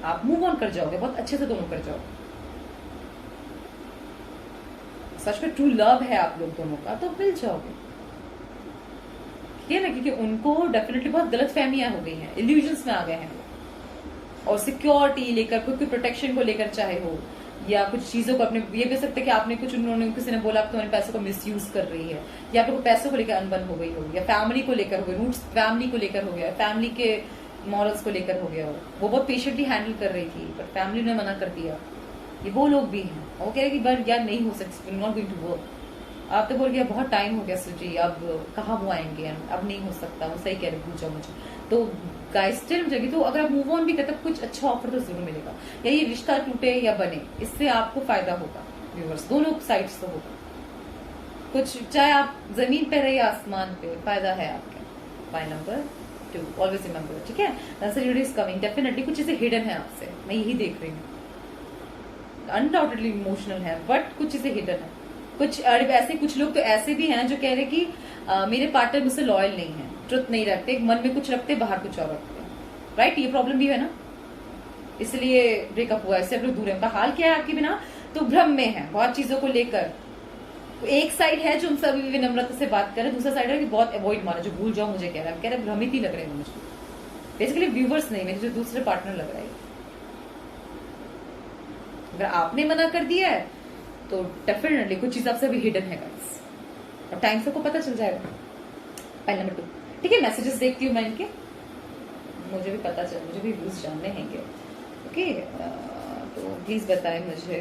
A: आप मूव ऑन कर जाओगे, बहुत अच्छे से दोनों कर जाओगे। सच में ट्रू लव है आप लोग दोनों का तो मिल जाओगे, ठीक है ना, क्योंकि उनको डेफिनेटली बहुत गलत फहमियां हो गई हैं, इल्यूजन्स में आ गए हैं वो, और सिक्योरिटी लेकर, कोई प्रोटेक्शन को लेकर चाहे हो, या कुछ चीजों को अपने, ये भी सकते कि आपने कुछ, उन्होंने किसी ने बोला तुम्हारे पैसों को मिसयूज कर रही है, या फिर पैसों को लेकर अनबन हो गई हो, या फैमिली को लेकर हो गई, रूट्स फैमिली को लेकर हो गया, फैमिली के मॉरल्स को लेकर हो गया हो, वो बहुत पेशेंटली हैंडल कर रही थी पर फैमिली ने मना कर दिया। ये वो लोग भी हैं, वो कह रहे कि बट यार नहीं हो सकती, नॉट गोइंग टू वर्क, आप तो बोल गया बहुत टाइम हो गया सुजी, अब कहाँ वो आएंगे, अब नहीं हो सकता, वो सही कह रहे, पूछो मुझे तो गाइस स्टिल जगह, तो अगर आप मूव ऑन भी करते कुछ अच्छा ऑफर तो जरूर मिलेगा, या ये रिश्ता टूटे या बने, इससे आपको फायदा होगा व्यूअर्स, दोनों साइड से होगा कुछ, चाहे आप जमीन पे रहे या आसमान पे, फायदा है आपका। फाइल नंबर 2 ऑलवेज रिमेंबर, ठीक है, that's video is coming, definitely कुछ चीजें हिडन है आपसे, मैं यही देख रही हूँ, अनडाउटेडली इमोशनल है, बट कुछ चीजें हिडन है। कुछ ऐसे कुछ लोग तो ऐसे भी हैं जो कह रहे कि मेरे पार्टनर मुझसे लॉयल नहीं है, ट्रुथ नहीं रखते, मन में कुछ रखते, बाहर कुछ और रखते हैं। राइट, ये प्रॉब्लम भी है ना, इसलिए ब्रेकअप हुआ है, इससे लोग दूर है। उनका हाल क्या है आपके बिना, तो भ्रम में है बहुत चीजों को लेकर। तो एक साइड है जो उनसे अभी विनम्रता से बात करे, दूसरा साइड है कि बहुत अवॉइड माना, जो भूल जाओ मुझे कह रहा है, कह रहे भ्रमित ही लग रहे हैं मुझे, बेसिकली व्यूवर्स नहीं, मेरे जो दूसरे पार्टनर लग रहा है। अगर आपने मना कर दिया है तो डेफिनेटली कुछ चीज आपसे अभी हिडन है गाइस, और टाइम से को पता चल जाएगा। फाइल नंबर 2, ठीक है। मैसेजेस देखती हूँ मैं इनके, मुझे भी पता चल, मुझे भी व्यूज जानने हैं क्या। ओके, तो प्लीज बताएं मुझे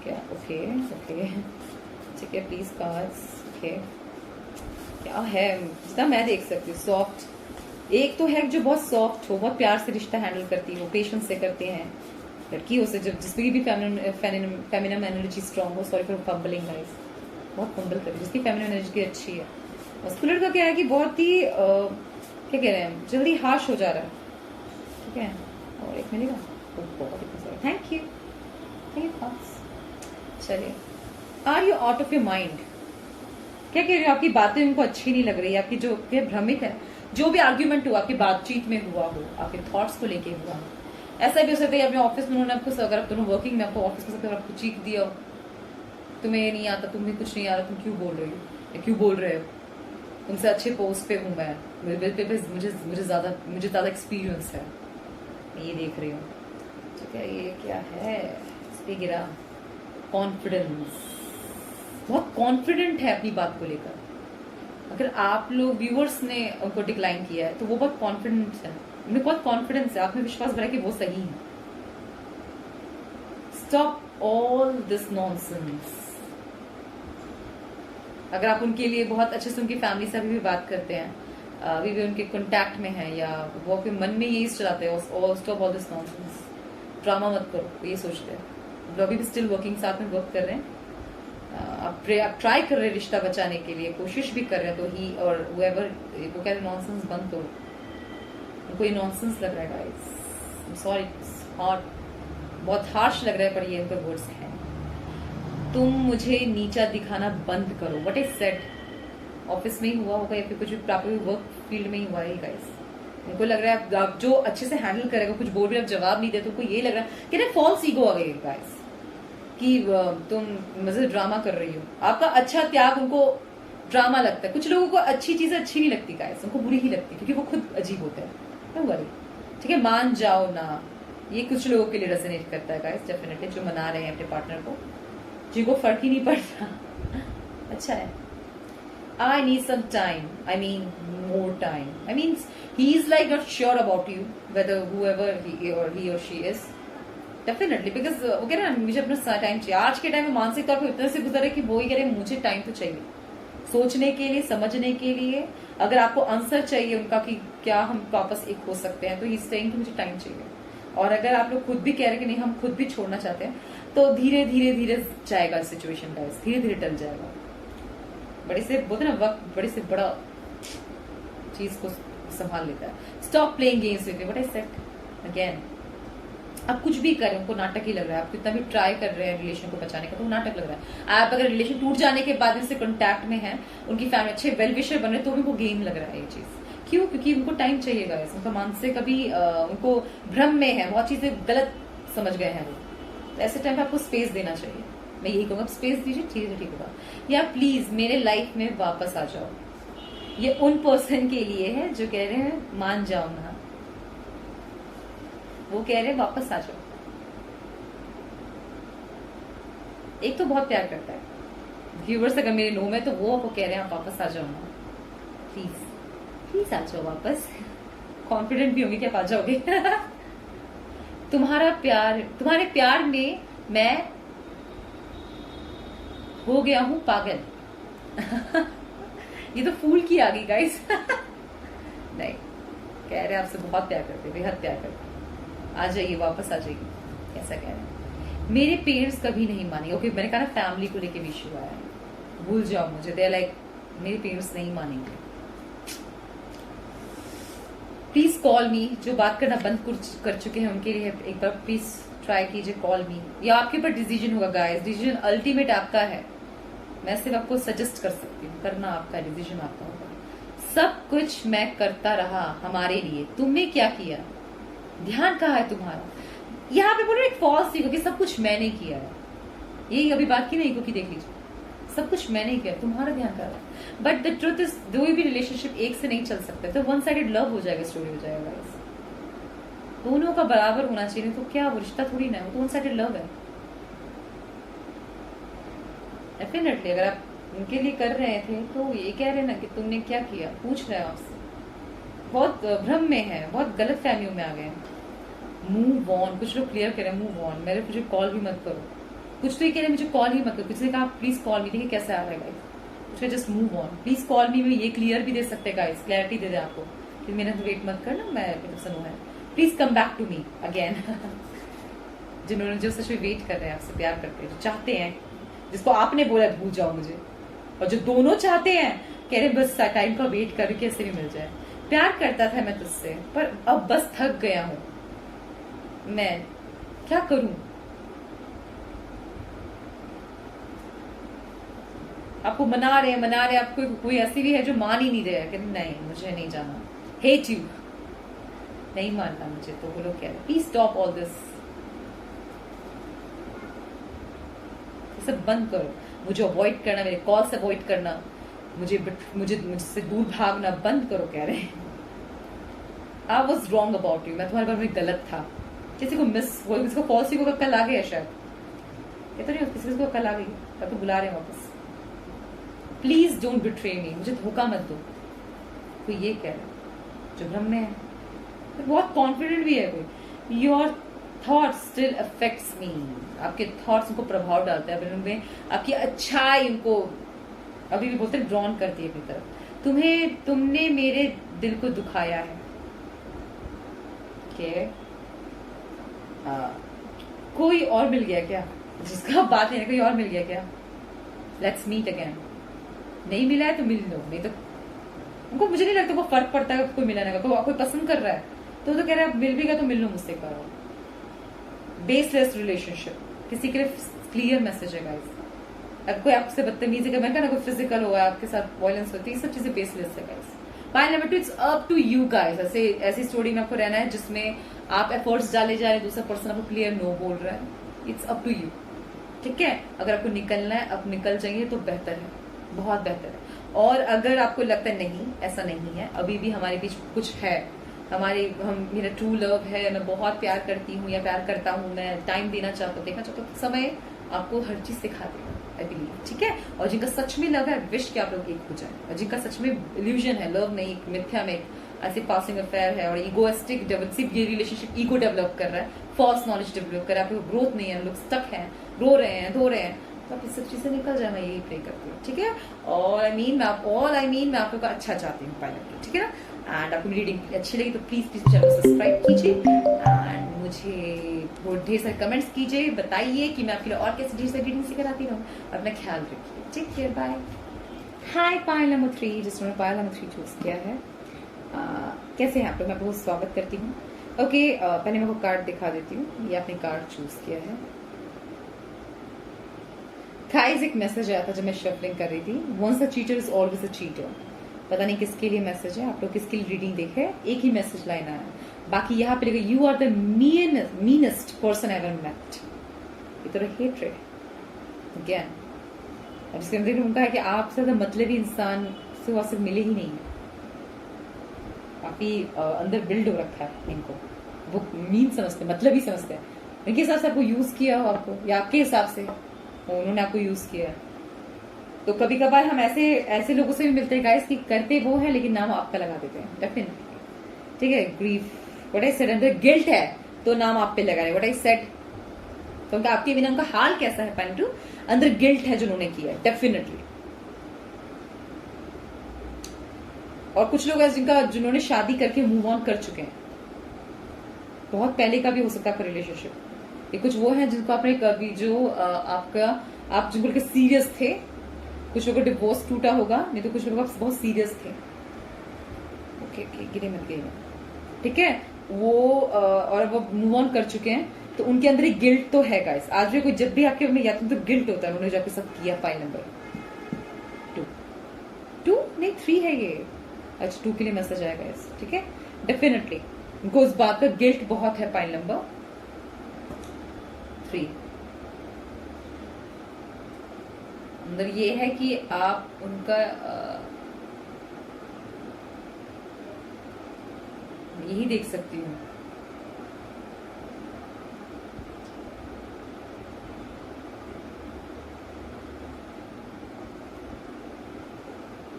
A: क्या। ओके ओके, ठीक है, प्लीज कार्ड्स। ओके, क्या है जितना मैं देख सकती हूँ, सॉफ्ट। एक तो है जो बहुत सॉफ्ट हो, बहुत प्यार से रिश्ता हैंडल करती हो, पेशेंस से करते हैं लड़कियों से, जब जिसकी भी फेमिनिन एनर्जी स्ट्रांग हो, सॉरी फॉर फंबलिंग गाइस, बहुत फंबल करती है, जिसकी फेमिनिन एनर्जी अच्छी है। उसको लड़का क्या है कि बहुत ही क्या कह रहे हैं, जल्दी हार्श हो जा रहा है, ठीक है। और एक मिलेगा, बहुत थैंक यू, चलिए। Are you out of your mind, क्या कह रहे हो, आपकी बातें उनको अच्छी नहीं लग रही, आपकी जो भ्रमित है, जो भी आर्ग्यूमेंट हुआ आपकी बातचीत में हुआ हो, आपके थॉट्स को लेके हुआ हो। ऐसा भी हो सकता है अपने ऑफिस में उन्होंने आपको, अगर आप दोनों वर्किंग में, आपको ऑफिस में आपको चीख दिया हो, तुम्हें ये नहीं आता, तुम्हें कुछ नहीं आ रहा, तुम क्यों बोल रही हो या क्यों बोल रहे हो, तुमसे अच्छे पोस्ट पे हूं मैं, मुझे ज्यादा एक्सपीरियंस है, मैं ये देख रही हूँ, ठीक है। ये क्या है, इस पे गिरा कॉन्फिडेंस, बहुत कॉन्फिडेंट है अपनी बात को लेकर। अगर आप लोग व्यूअर्स ने उनको डिक्लाइन किया है तो वो बहुत कॉन्फिडेंस है, उन्हें बहुत कॉन्फिडेंस है, आप में विश्वास भरा कि वो सही है। Stop all this nonsense. अगर आप उनके लिए बहुत अच्छे से, उनकी फैमिली से अभी भी बात करते हैं, अभी भी उनके कांटेक्ट में है, या वो आपके मन में यही चलाते हैं, stop all this nonsense, drama मत करो, ये सोचते हैं। वो अभी भी स्टिल वर्किंग, साथ में वर्क कर रहे हैं, आप ट्राई कर रहे हैं रिश्ता बचाने के लिए, कोशिश भी कर रहे हैं, तो ही और whoever, वो कह रहे नॉनसेंस बंद करो, उनको ये नॉनसेंस लग रहा है गाइस, सॉरी, बहुत हार्श लग रहा है, पर ये उनके वर्ड्स हैं। तुम मुझे नीचा दिखाना बंद करो, व्हाट इज सेड, ऑफिस में ही हुआ होगा या फिर कुछ प्रॉपर वर्क फील्ड में ही हुआ है गाइस। उनको लग रहा है आप जो अच्छे से हैंडल करेगा, कुछ बोल भी आप जवाब नहीं देते, तो उनको ये लग रहा है कि फॉल्स ईगो आ गई गाइस, कि तुम मजे ड्रामा कर रही हो। आपका अच्छा त्याग उनको ड्रामा लगता है। कुछ लोगों को अच्छी चीजें अच्छी नहीं लगती गाइस, उनको बुरी ही लगती, क्योंकि वो खुद अजीब होते हैं, ठीक है। मान जाओ ना, ये कुछ लोगों के लिए रेजोनेट करता है गाइस, डेफिनेटली, जो मना रहे हैं अपने पार्टनर को, जिनको फर्क ही नहीं पड़ता। अच्छा है। I need some time. I mean, more time. I mean, he's like not sure about you, whether whoever he or she is. Definitely, because वो कह रहे हैं मुझे अपना टाइम चाहिए। आज के टाइम में मानसिक तौर पर इतने से गुजरे कि वो ही कह रहे हैं मुझे टाइम तो चाहिए, सोचने के लिए, समझने के लिए। अगर आपको आंसर चाहिए उनका कि क्या हम वापस एक हो सकते हैं, तो ही सेइंग कि मुझे टाइम चाहिए। और अगर आप लोग खुद भी कह रहे हैं कि नहीं हम खुद भी छोड़ना चाहते हैं, तो धीरे धीरे धीरे जाएगा सिचुएशन का, धीरे धीरे टल जाएगा। बड़े से बोलते ना, वक्त बड़े से बड़ा चीज को संभाल लेता है। Stop playing games with me, what I said again. आप कुछ भी करें, उनको नाटक ही लग रहा है। आप कितना भी ट्राई कर रहे हैं रिलेशन को बचाने का, तो नाटक लग रहा है। आप अगर रिलेशन टूट जाने के बाद इनसे कॉन्टैक्ट में है, उनकी फैमिली अच्छे वेल विशर बन रहे, तो भी उनको गेम लग रहा है ये चीज। क्यों? क्योंकि उनको टाइम चाहिए गाइस, उनका मानसिक अभी उनको भ्रम में है, बहुत चीजें गलत समझ गए हैं वो। तो ऐसे टाइम पे आपको स्पेस देना चाहिए। मैं यही कहूंगा, स्पेस दीजिए, ठीक है, ठीक होगा। या प्लीज मेरे लाइफ में वापस आ जाओ। ये उन पर्सन के लिए है जो कह रहे हैं मान जाओ ना, वो कह रहे हैं वापस आ जाओ। एक तो बहुत प्यार करता है व्यूवर्स, अगर मेरे नो में, तो वो आपको कह रहे हैं आप वापस आ जाओ ना, प्लीज प्लीज आ जाओ वापस। कॉन्फिडेंट भी होंगे कि आप आ जाओगे। तुम्हारे प्यार में मैं हो गया हूं पागल। ये तो फूल की आ गई गाइस। नहीं, कह रहे आपसे बहुत प्यार करते, बेहद प्यार करते, आ जाइए वापस आ जाइए, ऐसा कह रहे हैं। मेरे पेरेंट्स कभी नहीं मानेंगे। ओके, मैंने कहा ना फैमिली को लेके भी इश्यू आया है, भूल जाओ मुझे, दे लाइक मेरे पेरेंट्स नहीं मानेंगे। प्लीज कॉल मी। जो बात करना बंद कर चुके हैं उनके लिए एक बार प्लीज ट्राई कीजिए, कॉल मी, या आपके ऊपर डिसीजन होगा गाइस, डिसीजन अल्टीमेट आपका है, मैं सिर्फ आपको सजेस्ट कर सकती हूँ, करना आपका, डिसीजन आपका होगा। सब कुछ मैं करता रहा हमारे लिए, तुमने क्या किया, ध्यान कहाँ है तुम्हारा। यहाँ पे बोलो एक फॉल्स सीखो कि सब कुछ मैंने किया है, यही अभी बात की नहीं को, देख लीजिए, सब कुछ मैंने किया, तुम्हारा ध्यान कहाँ है। बट द ट्रुथ इज, कोई भी रिलेशनशिप एक से नहीं चल सकता, तो वन साइडेड लव हो जाएगा, स्टोरी हो जाएगा गाइस, दोनों का बराबर होना चाहिए, तो क्या वो रिश्ता थोड़ी ना है, वो तो वन साइडेड लव है। डेफिनेटली अगर आप उनके लिए कर रहे थे तो ये कह रहे ना कि तुमने क्या किया, पूछ रहे हो आपसे, बहुत भ्रम में है, बहुत गलत फहमियों में आ गए हैं। मूव ऑन, कुछ लोग क्लियर करें, मूव ऑन, मेरे मुझे कॉल भी मत करो, कुछ तो ये कह रहे मुझे कॉल ही मत करो, किसी ने कहा प्लीज कॉल मी, देखिए कैसे आ रहा है गाइस, कुछ just move on, please call मी में ये क्लियर भी दे सकते हैं गाइस, क्लैरिटी दे दे आपको कि मेरा तो वेट मत करना, मैं सुनो है, please come back to me again. जिन्होंने, जो सच में वेट कर रहे हैं आपसे, प्यार करते हैं, जो चाहते हैं, जिसको आपने बोला भूल जाओ मुझे, और जो दोनों चाहते हैं, कह रहे बस टाइम का वेट कर, कैसे भी मिल जाए, प्यार करता था मैं तुझसे, पर अब बस थक गया हूं, मैं क्या करूं। आपको मना रहे आपको, कोई ऐसी भी है जो मान ही नहीं रहा है कि नहीं मुझे नहीं जाना, हेट यू, नहीं मानना मुझे, तो वो लोग कह रहे प्लीज स्टॉप ऑल दिस, सब बंद करो, मुझे अवॉइड करना, मेरे कॉल से अवॉइड करना, मुझसे दूर भागना बंद करो, कह रहे हैं I was wrong about you, मैं तुम्हारे बारे में गलत था, किसी को मिस, वो किसी को पॉलिसी को कल आ गया शायद, ये तो नहीं किसी को कल आ गई, तब तो बुला रहे हैं वापस, प्लीज डोंट बिट्रे मी, मुझे धोखा मत दो, कोई ये कह रहा है जो भ्रम में है, तो बहुत कॉन्फिडेंट भी है कोई, your thought still affects me, आपके थॉट्स उनको प्रभाव डालते हैं, उनमें आपकी अच्छाई उनको अभी भी बोलते हैं ड्रॉन करती है अपनी तरफ, तुमने मेरे दिल को दुखाया है, कोई और मिल गया क्या, जिसका बात है कोई और मिल गया क्या, लेट्स मीट अगेन, नहीं मिला है तो मिल लो, नहीं तो उनको, मुझे नहीं लगता को फर्क पड़ता है कोई मिला नहीं, कोई पसंद कर रहा है तो कह रहा है मिल भी गया तो मिल लो मुझसे, करो बेसलेस रिलेशनशिप, किसी के लिए क्लियर मैसेज है गाइस, अगर कोई आपसे बदतमीजी का, मैंने कहा कोई फिजिकल हुआ आपके साथ, वायलेंस होती है, ये सब चीजें बेसलेस है guys. Point number 2, it's up to you guys, ऐसी स्टोरी में आपको रहना है जिसमें आप एफर्ट्स डाले जा रहे हैं, दूसरा पर्सन आपको क्लियर नो बोल रहा है, इट्स अप टू यू, ठीक है। अगर आपको निकलना है, आप निकल जाइए तो बेहतर है, बहुत बेहतर है। और अगर आपको लगता है नहीं ऐसा नहीं है, अभी भी हमारे बीच कुछ है, मेरा ट्रू लव है, मैं बहुत प्यार करती हूँ या प्यार करता हूँ, मैं टाइम देना चाहता हूँ, देखना चाहता हूँ, समय आपको हर चीज सिखा देगा, आई बिलीव, ठीक है। और जिनका सच में लव है, विश कि आप लोग एक हो जाए, और जिनका सच में इल्यूजन है, लव नहीं, मिथ्या में ऐसे पासिंग अफेयर है और इगोइस्टिक सिर्फ ये रिलेशनशिप ईगो डेवलप कर रहा है, फॉल्स नॉलेज डेवलप कर रहा है, आपको ग्रोथ नहीं है, लोग स्टक हैं, रो रहे हैं, धो रहे हैं, तो आप इस सब चीज से निकल जाए, मैं यही प्रे करती हूँ, ठीक है। और मैं आप लोग का अच्छा चाहती हूँ पायलट, ठीक है ना। एंड आपको मेरी रीडिंग अच्छी लगी तो प्लीज चैनल को सब्सक्राइब कीजिए, एंड मुझे बहुत ढेर सारे कमेंट्स कीजिए, बताइए कि मैं आपके लिए और कैसे ढेर सारी रीडिंग सिखा आती रहूँ। अपना ख्याल रखिए, ठीक है, बाय। हाय पायल नंबर 3, जिसने पायल नंबर 3 चूज किया है, कैसे हैं आप लोग, मैं बहुत स्वागत करती हूँ। ओके, पहले मैं आपको कार्ड दिखा देती हूँ, ये आपने कार्ड चूज किया है। गाइस, एक मैसेज आया था जब मैं शफलिंग कर रही थी, once a cheater is always a cheater, पता नहीं किसके लिए मैसेज है, आप लोग किसके लिए रीडिंग देखे, एक ही मैसेज लाइन आया, बाकी यहाँ पे लिखा you are the meanest person ever met, ये तो हेट्रेड अगेन, जिसके अंदर उनका है कि आपसे ज्यादा मतलबी इंसान से वहां से मिले ही नहीं है, काफी अंदर बिल्ड हो रखा है इनको, वो मीन समझते हैं, मतलब ही समझते हैं, इनके हिसाब से आपको यूज किया हो, आपको या आपके हिसाब से उन्होंने आपको यूज किया। तो कभी कभार हम ऐसे लोगों से भी मिलते हैं गाइस कि करते वो है लेकिन नाम आपका लगा देते हैं, डेफिनेटली, ठीक है। ग्रीफ, व्हाट आई सेड, अंदर गिल्ट है तो नाम आप पे लगा रहे, व्हाट आई सेड, तो उनका आपके बिना उनका हाल कैसा है, पैंटू अंदर गिल्ट है जो उन्होंने किया, डेफिनेटली। और कुछ लोग हैं जिन्होंने शादी करके मूव ऑन कर चुके हैं, बहुत पहले का भी हो सकता है रिलेशनशिप, ये कुछ वो है जिनको आपने कभी जो आप जिनको के सीरियस थे, कुछ लोगों का डिवोर्स टूटा होगा, नहीं तो कुछ लोग बहुत सीरियस थे, ओके गिरे मत गए, ठीक है वो, और वो मूव ऑन कर चुके हैं, तो उनके अंदर एक गिल्ट तो है गाइस। आज भी कोई जब भी आपके में या तो गिल्ट होता है, उन्होंने जाके सब किया। फाइल नंबर 2 नहीं 3 है ये। अच्छा 2 के लिए मैसेज आएगा इस, ठीक है डेफिनेटली उनको उस बात का गिल्ट बहुत है। फाइल नंबर 3 अंदर ये है कि आप उनका यही देख सकती हूँ।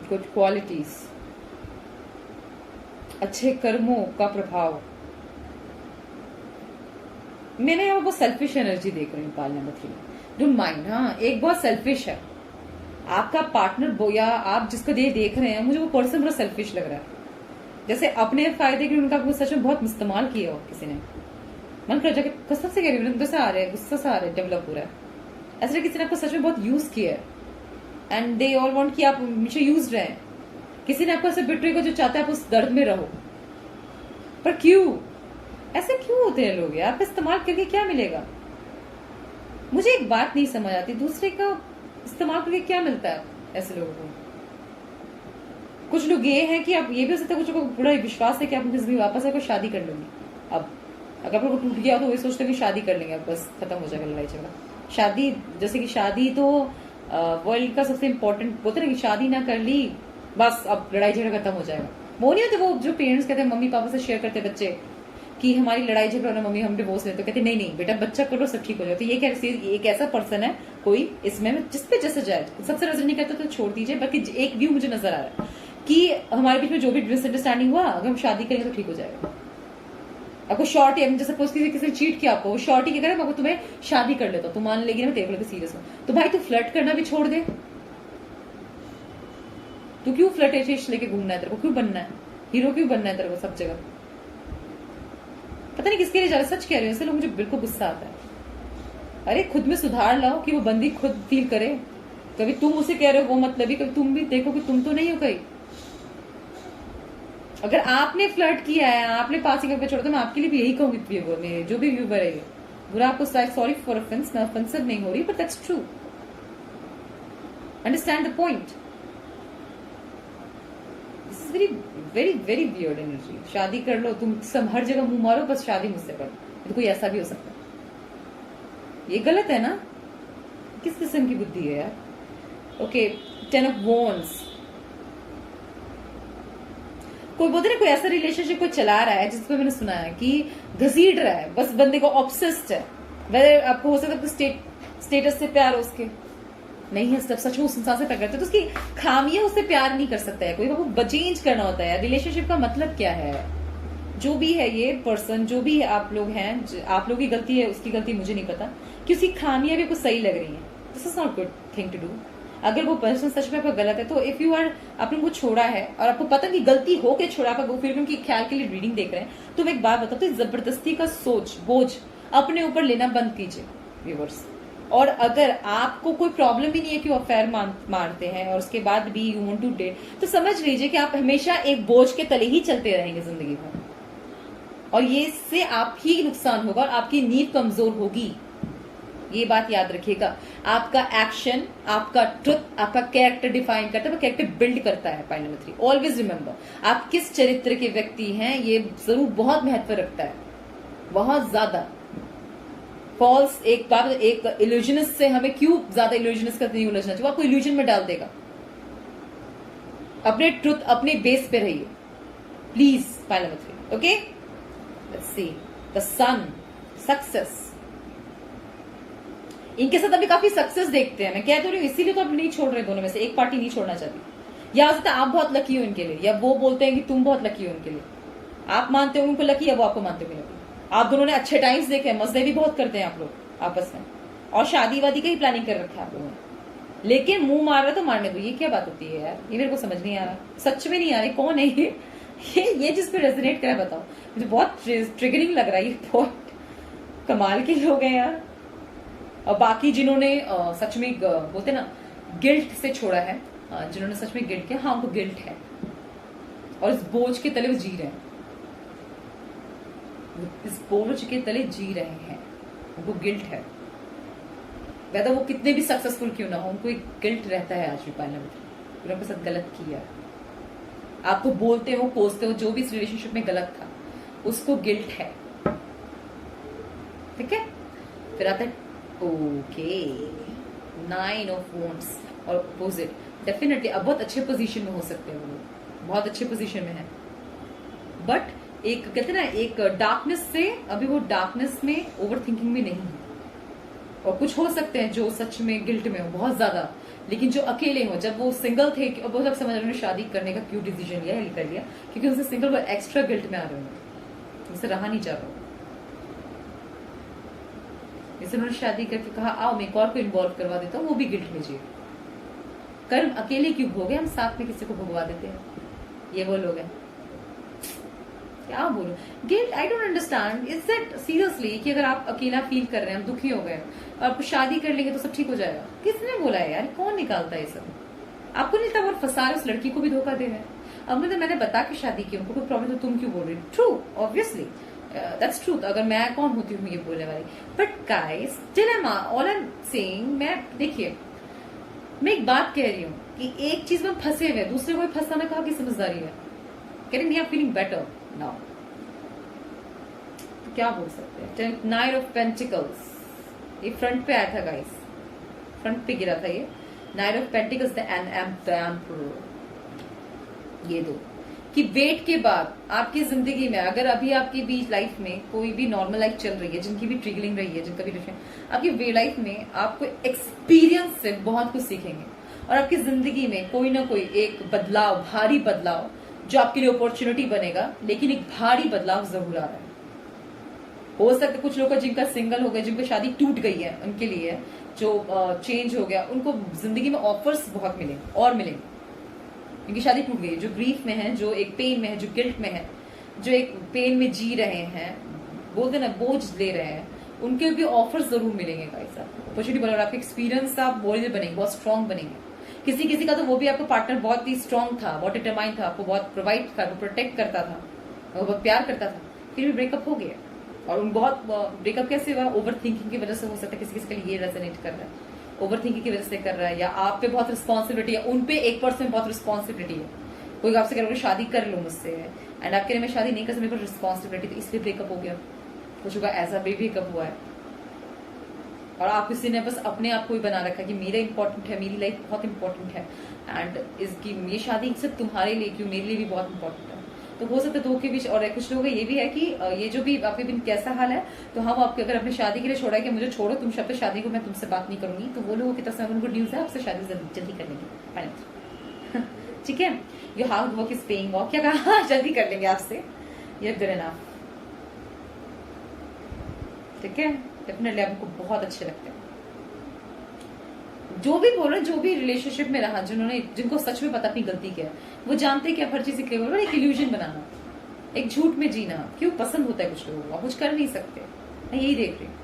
A: गुड क्वालिटीज, अच्छे कर्मों का प्रभाव। मैंने यहाँ बहुत सेल्फिश एनर्जी देख रही हूँ पाल नंबर 3। Don't mind. हाँ एक बहुत सेल्फिश है आपका पार्टनर बोया आप जिसको देख रहे हैं, मुझे वो पर्सन बड़ा सेल्फिश लग रहा है। जैसे अपने फायदे के लिए उनका आपको सच में बहुत इस्तेमाल किया हो किसी ने। मन कर जाके कसम से कह रही हूँ, आ रहे गुस्सा सा आ रहा है, डेवलप हो रहा है। ऐसे किसी ने आपको सच में बहुत यूज किया है एंड दे ऑल वांट कि आप हमेशा यूज रहे। किसी ने आपको ऐसे बिट्रे को जो चाहता है आप उस दर्द में रहो, पर क्यों ऐसे क्यों होते हैं लोग यार? आप इस्तेमाल करके क्या मिलेगा? मुझे एक बात नहीं समझ आती, दूसरे का इस्तेमाल करके क्या मिलता है ऐसे लोगों को? कुछ लोग ये हैं कि आप ये भी हो सकता है कुछ लोगों को पूरा विश्वास है कि आप उनकी जिंदगी वापस आकर शादी कर लेंगे। अब अगर आप लोग टूट गया तो वही सोचते हैं कि शादी कर लेंगे, अब बस खत्म हो जाएगा लड़ाई झगड़ा। शादी जैसे कि शादी तो वर्ल्ड का सबसे इम्पोर्टेंट बोलते ना कि शादी ना कर ली बस अब लड़ाई झगड़ा खत्म हो जाएगा। वो नहीं होते वो जो पेरेंट्स कहते हैं, मम्मी पापा से शेयर करते हैं बच्चे कि हमारी लड़ाई झगड़ा ना मम्मी हम डिवोर्स लेते, तो कहते नहीं नहीं बेटा बच्चा करो सब ठीक हो जाए। तो ये कैसे एक ऐसा पर्सन है कोई इसमें जिसपे जैसे जाए सबसे नजर नहीं करता तो छोड़ दीजिए। बाकी एक व्यू मुझे नजर आ रहा है कि हमारे बीच में जो भी मिसअंडरस्टैंडिंग हुआ अगर हम शादी करेंगे तो ठीक हो जाएगा। आपको शॉर्ट जैसे सपोज किसी ने चीट किया आपको, शॉर्ट ही क्या करे मैं तुम्हें शादी कर लेता हूँ, तो मान लेगी ना तेरे को सीरियस हूँ, तो भाई तू फ्लर्ट करना भी छोड़ दे। तू क्यों फ्लर्टेशियस लेके घूमना है? तेरे को क्यों बनना है हीरो? क्यों बनना है तेरे को सब जगह? पता नहीं किसके लिए जा रहा है। सच कह रही हूँ, इसलिए मुझे बिल्कुल गुस्सा आता है। अरे खुद में सुधार लाओ कि वो बंदी खुद फील करे। कभी तुम उसे कह रहे हो वो मतलब ही, कभी तुम भी देखो कि तुम तो नहीं हो कहीं। अगर आपने फ्लर्ट किया है, आपने पासिंग पे छोड़ा, तो मैं आपके लिए भी यही कहूंगी मेरे जो भी व्यूवर है बुरा आपको सॉरी फॉर ऑफेंस, मैं ऑफेंसिव नहीं हो रही but that's true. Understand the point. This is very very very weird energy. शादी कर लो तुम, सब हर जगह मुंह मारो बस शादी मुझसे करो, तो कोई ऐसा भी हो सकता है। ये गलत है ना? किस किस्म की बुद्धि है यार? Okay 10 of wands. कोई बोलते ना कोई ऐसा रिलेशनशिप को चला रहा है जिसको मैंने सुना है कि घसीट रहा है, बस बंदे को ऑब्सेस्ड है। वैसे आपको हो सकता है स्टेटस से प्यार हो उसके नहीं है, सच में उस इंसान से प्यार करते तो उसकी खामियां उससे प्यार नहीं कर सकता है कोई, वो चेंज करना होता है। रिलेशनशिप का मतलब क्या है? जो भी है ये पर्सन, जो भी आप लोग हैं, आप लोग की गलती है उसकी गलती मुझे नहीं पता कि उसकी खामियां भी कुछ सही लग रही है। This is not good thing to do. अगर वो पर्सन सच में आपका गलत है तो इफ यू आर आपने उनको छोड़ा है और आपको पता कि गलती होके छोड़ा कर, वो फिर भी उनकी ख्याल के लिए रीडिंग देख रहे हैं, तो मैं एक बात बताऊं, तो जबरदस्ती का बोझ अपने ऊपर लेना बंद कीजिए व्यूअर्स। और अगर आपको कोई प्रॉब्लम ही नहीं है कि वो अफेयर मारते हैं और उसके बाद भी यू वांट टू डेट, तो समझ लीजिए कि आप हमेशा एक बोझ के तले ही चलते रहेंगे जिंदगी भर, और ये इससे आप ही नुकसान होगा और आपकी नींव कमजोर होगी। ये बात याद रखिएगा। आपका एक्शन, आपका ट्रुथ, आपका कैरेक्टर डिफाइन करता है, वो कैरेक्टर बिल्ड करता है। पॉइंट नंबर 3 ऑलवेज रिमेंबर, आप किस चरित्र के व्यक्ति हैं ये जरूर बहुत महत्व रखता है, बहुत ज्यादा। फॉल्स एक बात, एक इल्यूजनिस्ट से हमें क्यों ज्यादा इल्यूजनिस्ट का नहीं उलझना चाहिए, वो आपको इल्यूजन में डाल देगा। अपने ट्रुथ, अपने बेस पे रहिए please. Point number 3 okay, let's see the sun, success. इनके साथ अभी काफी सक्सेस देखते हैं, मैं कह तो रही हूँ, इसीलिए तो आप नहीं छोड़ रहे, दोनों में से एक पार्टी नहीं छोड़ना चाहती। या हो सकता है आप बहुत लकी हो इनके लिए, या वो बोलते हैं कि तुम बहुत लकी हो इनके लिए। आप मानते हो उनको लकी, या वो आपको मानते हो लकी। आप दोनों ने अच्छे टाइम्स देखे, मजे भी बहुत करते हैं आप लोग आपस में, और शादी वादी का ही प्लानिंग कर रखा है आप लोगों ने। लेकिन मुंह मार रहा तो मारने दो, ये क्या बात होती है यार? ये मेरे को समझ नहीं आ रहा, सच में नहीं आ रही। कौन है ये जिस पे रेजोनेट करा बताओ, मुझे बहुत ट्रिगरिंग लग रहा है। ये बहुत कमाल के लोग हैं यार। और बाकी जिन्होंने सच में बोलते ना गिल्ट से छोड़ा है, जिन्होंने सच में गिल्ट किया, हाँ उनको गिल्ट है और इस बोझ के तले वो जी रहे हैं, इस बोझ के तले जी रहे हैं। उनको गिल्ट है, वैसे वो कितने भी सक्सेसफुल क्यों ना हो, उनको एक गिल्ट रहता है आज भी पार्टनर में, उन्होंने आपके साथ गलत किया। आपको बोलते हो, कोसते हो, जो भी इस रिलेशनशिप में गलत था उसको गिल्ट है। ठीक है, फिर आता है ओके 9 ऑफ वॉन्ड्स और अपोजिट। डेफिनेटली अब बहुत अच्छे पोजीशन में हो सकते हैं वो लोग, बहुत अच्छे पोजीशन में है, बट एक कहते ना एक डार्कनेस से, अभी वो डार्कनेस में ओवर थिंकिंग में नहीं है। और कुछ हो सकते हैं जो सच में गिल्ट में हो बहुत ज्यादा, लेकिन जो अकेले हो, जब वो सिंगल थे, अब वो सब समझ रहे हैं शादी करने का क्यों डिसीजन लिया कर लिया, क्योंकि उनसे सिंगल वो एक्स्ट्रा गिल्ट में आ रहे हैं, उनसे रहा नहीं जा रहा। जैसे उन्होंने शादी करके कहा आओ मैं एक और को इन्वॉल्व करवा देता हूँ, वो भी गिल्ट में जी। कर्म अकेले क्यों भोगे, हम साथ में किसी को भगवा देते हैं, ये वो लोग हैं। क्या बोलूं, guilt I don't understand, is that seriously कि अगर आप अकेला फील कर रहे हैं, हम दुखी हो गए, आप शादी कर लेंगे तो सब ठीक हो जाएगा? किसने बोला है यार, कौन निकालता है ये सब? आपको नहीं लगता वो फंसा रहे, उस लड़की को भी धोखा दे रहे हैं। अब मैंने बता के शादी की, उनको कोई प्रॉब्लम, तो तुम क्यों बोल रही? True, obviously that's truth. अगर मैं कौन होती हूँ ये बोलने वाली, but guys still all I am saying, मैं देखिए मैं एक बात कह रही हूँ कि एक चीज में फंसे हुए, दूसरे को फंसाना कहा की समझदारी है? कह रहे फीलिंग बेटर नाउ, तो क्या बोल सकते हैं? 9 ऑफ पेंटिकल्स, ये फ्रंट पे आया था गाइस, फ्रंट पे गिरा था ये 9 ऑफ पेंटिकल्स द एम्परर। ये दो कि वेट के बाद आपकी जिंदगी में, अगर अभी आपकी बीच लाइफ में कोई भी नॉर्मल लाइफ चल रही है, जिनकी भी ट्रिगलिंग रही है, जिनका भी आपकी लाइफ में, आपको एक्सपीरियंस से बहुत कुछ सीखेंगे, और आपकी जिंदगी में कोई ना कोई एक बदलाव, भारी बदलाव जो आपके लिए अपॉर्चुनिटी बनेगा, लेकिन एक भारी बदलाव जरूर आ रहा है। हो सकता है कुछ लोग जिनका सिंगल हो गया, जिनकी शादी टूट गई है, उनके लिए जो चेंज हो गया, उनको जिंदगी में ऑफर्स बहुत मिलेंगे और मिलेंगे, उनकी शादी टूट गई है, जो ग्रीफ में है, जो एक पेन में है, जो गिल्ट में है, जो एक पेन में जी रहे हैं, बोलते ना बोझ ले रहे हैं, उनके भी ऑफर्स जरूर मिलेंगे गाइस। अपॉर्चुनिटी बना, आपके एक्सपीरियंस आप वॉरियर बनेंगे, बहुत स्ट्रांग बनेंगे। किसी का तो वो भी आपका पार्टनर बहुत ही स्ट्रांग था, बहुत डिटरमाइन था, आपको बहुत प्रोवाइड था, प्रोटेक्ट करता था, वो बहुत प्यार करता था, फिर भी ब्रेकअप हो गया। और उन बहुत ब्रेकअप कैसे हुआ? ओवर थिंकिंग की वजह से हो सकता है, किसी के लिए ये रेजोनेट कर रहा है, ओवर थिंकिंग की वजह से कर रहा है, या आप पे बहुत रिस्पॉन्सिबिलिटी है, उन पे 1% बहुत रिस्पॉन्सिबिलिटी है। कोई आपसे कह रहा है शादी कर लो मुझसे, एंड आप कह रहे मैं शादी नहीं कर सकती, मेरे पर रिस्पॉन्सिबिलिटी, तो इसलिए ब्रेकअप हो गया। कुछ होगा ऐसा भी ब्रेकअप हुआ है, और आप किसी ने बस अपने आप को ही बना रखा है कि मेरा इंपॉर्टेंट है, मेरी लाइफ बहुत इंपॉर्टेंट है, एंड इसकी ये शादी सिर्फ तुम्हारे लिए क्यों, मेरे लिए भी बहुत इंपॉर्टेंट है। तो हो सकता है दो के बीच, और कुछ लोगों का ये भी है कि ये जो भी आपके बिन कैसा हाल है, तो हम आपके अगर अपनी शादी के लिए छोड़ा है कि मुझे छोड़ो तुम शब्द शादी को, मैं तुमसे बात नहीं करूंगी, तो वो लोगों की तरफ से गुड न्यूज है, आपसे शादी जल्दी कर लेंगे। ठीक है, your hard work is paying off. क्या कहा? जल्दी कर लेंगे आपसे, ये गुड इनफ। ठीक है, डेफिनेटली आपको बहुत अच्छे लगते हैं। जो भी बोल रहे, जो भी रिलेशनशिप में रहा, जिनको सच में पता अपनी गलती क्या है, वो जानते हैं कि आप हर चीज क्लियर हो रहा है। एक इल्यूजन बनाना, एक झूठ में जीना क्यों पसंद होता है कुछ लोगों को, आप कुछ कर नहीं सकते। मैं यही देख रही हूँ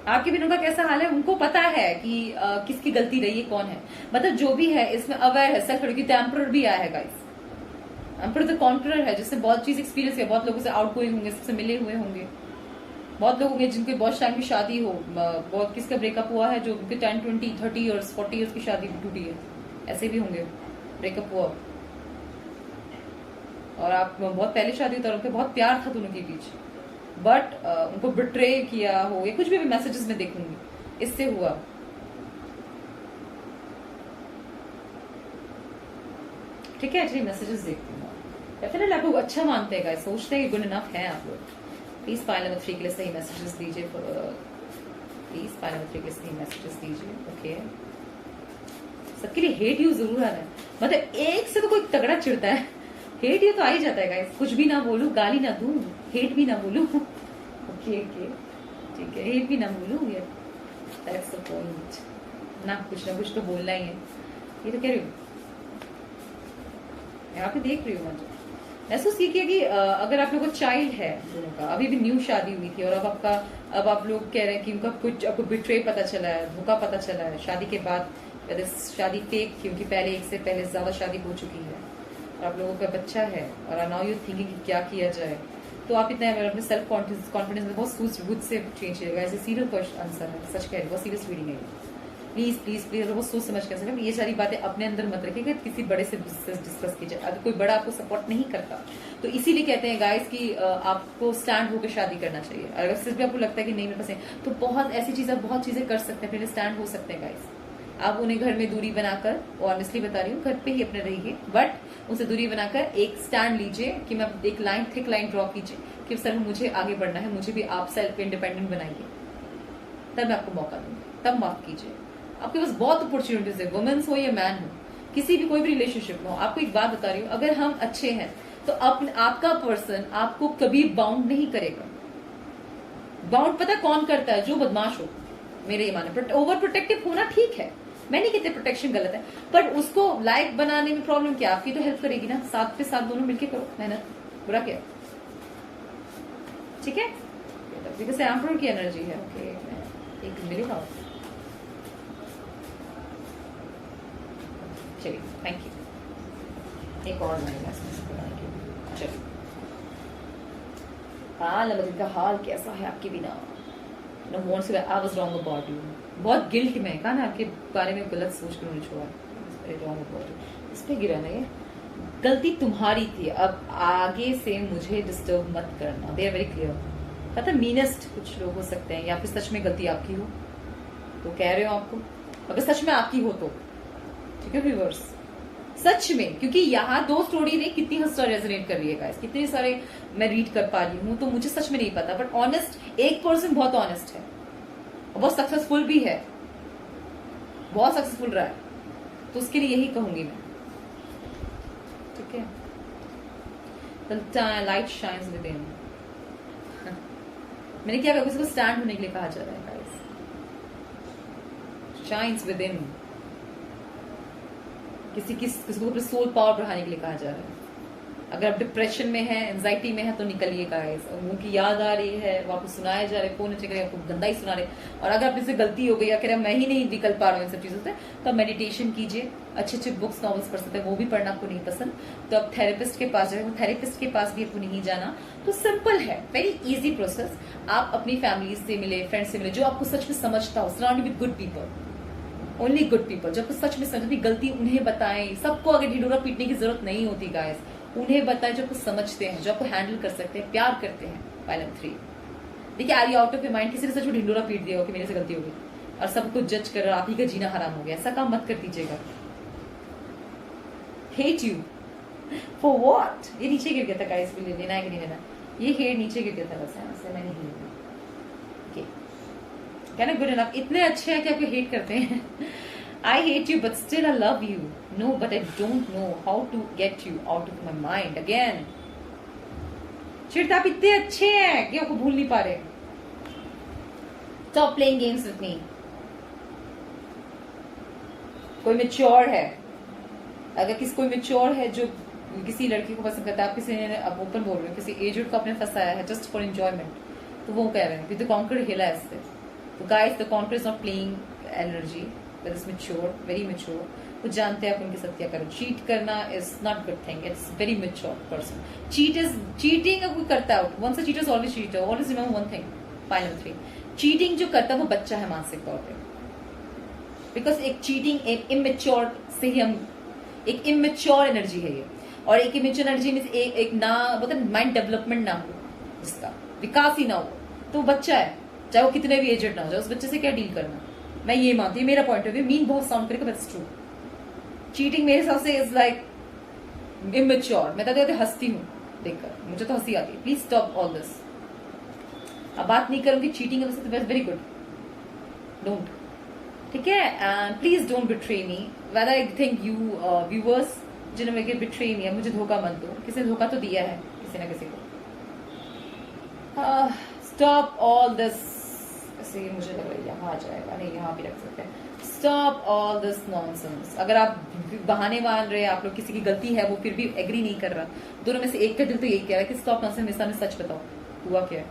A: आपके बिन उनका कैसा हाल है, उनको पता है कि किसकी गलती रही है, कौन है, मतलब जो भी है इसमें अवेयर है। सेल्फ की टेम्परर भी आया है गाइस, टेम्परर द कॉन्ट्रर है, जिससे बहुत चीज एक्सपीरियंस है, बहुत लोगों से आउट गोइंग होंगे, सबसे मिले हुए होंगे, बहुत लोग होंगे जिनके बहुत टाइम की शादी हो, बहुत किसका ब्रेकअप हुआ है, जो 10, 20, 30 इयर्स, 40 इयर्स की शादी टूटी है, ऐसे भी होंगे ब्रेकअप हुआ। और आप बहुत पहले शादी हुई, उनके बहुत प्यार था दोनों के बीच, बट उनको बिट्रे किया हो, या कुछ भी मैसेजेस में देखूंगी, इससे हुआ। ठीक है, एक्चुअली मैसेजेस देखती हूँ, डेफिनेटली आप लोग अच्छा मानते हैं, सोचते हैं गुड इनफ है आप लोग। प्लीज फाइल नंबर 3 के लिए सही मैसेजेस दीजिए, प्लीज फाइल नंबर 3 के लिए सही मैसेजेस दीजिए। ओके, सबके लिए हेट यू जरूर आ रहा है, मतलब एक से तो कोई तगड़ा चिढ़ता है, हेट यू तो आ ही जाता है गाइस। कुछ भी ना बोलूं, गाली ना दूं, हेट भी ना बोलूं। ओके ओके, ठीक है, हेट भी ना बोलूं, यार दैट्स द पॉइंट ना कुछ तो बोलना ही है। ये तो कह रही हूँ, यहाँ पे देख रही हूँ, मैं महसूस ये किया कि अगर आप लोगों को चाइल्ड है, दोनों का अभी भी न्यू शादी हुई थी, और अब आप लोग कह रहे हैं कि उनका कुछ आपको बिट्रे पता चला है, धोखा पता चला है शादी के बाद, शादी फेक थी उनकी, पहले एक से पहले ज्यादा शादी हो चुकी है, और आप लोगों का बच्चा है, और नाउ यू थिंकिंग कि क्या किया जाए, तो आप इतना अपने सेल्फ कॉन्फिडेंस में बहुत सूझबूझ से चेंज करेगा। ऐसे सीरियल क्वेश्चन आंसर है, सच कह रही, बहुत सीरियस रीडिंग है। प्लीज प्लीज प्लीज बहुत सोच समझ कर सकते, ये सारी बातें अपने अंदर मत रखिएगा, किसी बड़े से डिस्कस कीजिए। अगर कोई बड़ा आपको सपोर्ट नहीं करता तो इसीलिए कहते हैं गाइस कि आपको स्टैंड होकर शादी करना चाहिए। अगर सिर्फ भी आपको लगता है कि नहीं मेरे पास है, तो बहुत ऐसी चीजें, बहुत चीजें कर सकते हैं, फिर स्टैंड हो सकते हैं गाइस। आप उन्हें घर में दूरी बनाकर, ऑनेस्टली बता रही हूँ, घर पे ही अपने रहिए, बट उनसे दूरी बनाकर एक स्टैंड लीजिए कि मैं एक लाइन, थिक लाइन ड्रॉ कीजिए कि सर मुझे आगे बढ़ना है, मुझे भी आप सेल्फ इंडिपेंडेंट बनाइए, तब मैं आपको मौका दूंगी, तब माफ कीजिए। आपके पास बहुत अपॉर्चुनिटीज है, वुमेन्स हो या मैन हो, किसी भी कोई भी रिलेशनशिप में हो। आपको एक बात बता रही हूँ, अगर हम अच्छे हैं तो आपका पर्सन आपको कभी बाउंड नहीं करेगा। बाउंड पता कौन करता है? जो बदमाश हो, मेरे ये माने। ओवर प्रोटेक्टिव होना ठीक है, मैं नहीं कहती प्रोटेक्शन गलत है, पर उसको लाइक बनाने में प्रॉब्लम क्या? आपकी तो हेल्प करेगी ना, साथ पे साथ दोनों मिलके करो मेहनत, बुरा क्या? ठीक है, बिकॉज एम्परर की एनर्जी है। ओके, एक मिलेगा, चलिए, थैंक यू। एक और मिलेगा चलिए। हाँ, लमन का हाल कैसा है आपके बिना? No one said I was wrong about you. बहुत गिल्ट में कहा ना, आपके बारे में गलत सोच कर उन्हें छोड़ा, wrong about you. इस पे गिरा ना, ये गलती तुम्हारी थी, अब आगे से मुझे डिस्टर्ब मत करना। They are very clear. पता मीनेस्ट कुछ लोग हो सकते हैं, या फिर सच में गलती आपकी हो तो कह रहे हो आपको, अगर सच में आपकी हो तो ठीक है व्यूअर्स, सच में, क्योंकि यहाँ दो स्टोरी ने कितनी हद रेजोनेट कर रही है गाइस, कितने सारे मैं रीड कर पा रही हूँ, तो मुझे सच में नहीं पता, बट ऑनेस्ट एक पर्सन बहुत ऑनेस्ट है, बहुत सक्सेसफुल भी है, बहुत सक्सेसफुल रहा है, तो उसके लिए यही कहूंगी मैं। ठीक है, लाइट शाइन्स विद इन। मैंने क्या कहा, किसी को स्टैंड होने के लिए कहा जा रहा है गाइस, शाइन्स विद इन। किसी को अपने सोल पावर बढ़ाने के लिए कहा जा रहा है। अगर आप डिप्रेशन में है, एंजाइटी में है, तो निकलिए गाइस। और मुंह की याद आ रही है, वो आपको सुनाए जा रहे, फोन चेक आपको गंदा ही सुना रहे, और अगर आप इससे गलती हो गई या कह रहे मैं ही नहीं निकल पा रहा हूँ इन सब चीजों से, तो आप मेडिटेशन कीजिए, अच्छे अच्छे बुक्स नॉवेल्स पढ़ सकते हैं, वो भी पढ़ना आपको नहीं पसंद तो आप थेरेपिस्ट के पास जाए, थेरेपिस्ट के पास भी आपको नहीं जाना, तो सिंपल है, वेरी इजी प्रोसेस। आप अपनी फैमिली से मिले, फ्रेंड से मिले, जो आपको सच में समझता हो, surround with good people, only good people, जब सच में समझती गलती उन्हें बताएं। सबको अगर ढिंडोरा पीटने की जरूरत नहीं होती गाइस, उन्हें बताएं जो आपको समझते हैं, जो आपको हैंडल कर सकते हैं, प्यार करते हैं। पाइलम 3 देखिए, are you out of your mind? किसी ने सच में ढिंडोरा पीट दिया हो कि मेरे से गलती हो गई और सबको जज कर आप ही का जीना हराम हो गया, ऐसा काम मत कर दीजिएगा। Hate you for what? ये नीचे गिर गया था गाइस, भी लेना है कि नहीं लेना, ये हेट नीचे गिर गया था, वैसे मैं नहीं लेना। कहना गुड इनफ, इतने अच्छे हैं कि आपको हेट करते हैं। I hate you but still I love you. No, but I don't know how to get you out of my mind again. चिड़ता आप इतने अच्छे हैं कि आपको भूल नहीं पा रहे। Stop playing games with me. कोई मेच्योर है, अगर कोई मेच्योर है जो किसी लड़की को पसंद करता है, आप किसी ने, अब ओपन बोल रहे हो, किसी एजेड को आपने फंसाया है जस्ट फॉर एंजॉयमेंट, तो वो कह रहे हैं कि द कॉन्कर हिला है इससे। तो guys, the conquer is not playing energy, that is mature, very mature. वो जानते हैं आप उनके साथ क्या करो। चीट करना is not good thing, it's very mature person. Cheating कोई करता है, once a cheater is always cheater, always remember one thing, pile 3, cheating जो करता है वो बच्चा है मानसिक तौर पे, बिकॉज एक चीटिंग एक इमेच्योर से ही हम, एक इमेच्योर एनर्जी है ये, और एक इमेच्योर एनर्जी मीन्स एक ना, मतलब माइंड डेवलपमेंट ना हो, जिसका विकास ही ना हो, तो बच्चा है, चाहे वो कितने भी एजेड ना हो जाए, उस बच्चे से क्या डील करना। मैं ये मानती हूँ, मेरा पॉइंट ऑफ व्यू, मीन बहुत साउंड करेगा, बट ट्रू। चीटिंग मेरे हिसाब से इज लाइक इमेच्योर। मैं तो हंसती हूँ देखकर, मुझे तो हंसी आती है। Please stop all this. अब बात नहीं करूंगी चीटिंग है, तो वेरी गुड, डोंट, ठीक है। Please don't betray me, whether I think you viewers जिन्होंने बिट्रे मी, मुझे धोखा मत दो। किसी ने धोखा तो दिया है किसी ना किसी को। स्टॉप ऑल दिस, ऐसे मुझे लग रहा है यहाँ आ जाएगा, नहीं यहाँ भी रख सकते हैं। Stop all this nonsense. अगर आप बहाने मान रहे हैं, आप लोग किसी की गलती है, वो फिर भी एग्री नहीं कर रहा, दोनों में से एक का दिल तो यही कह रहा है कि स्टॉप नॉनसेंस, मेरे सामने सच बताओ हुआ क्या है।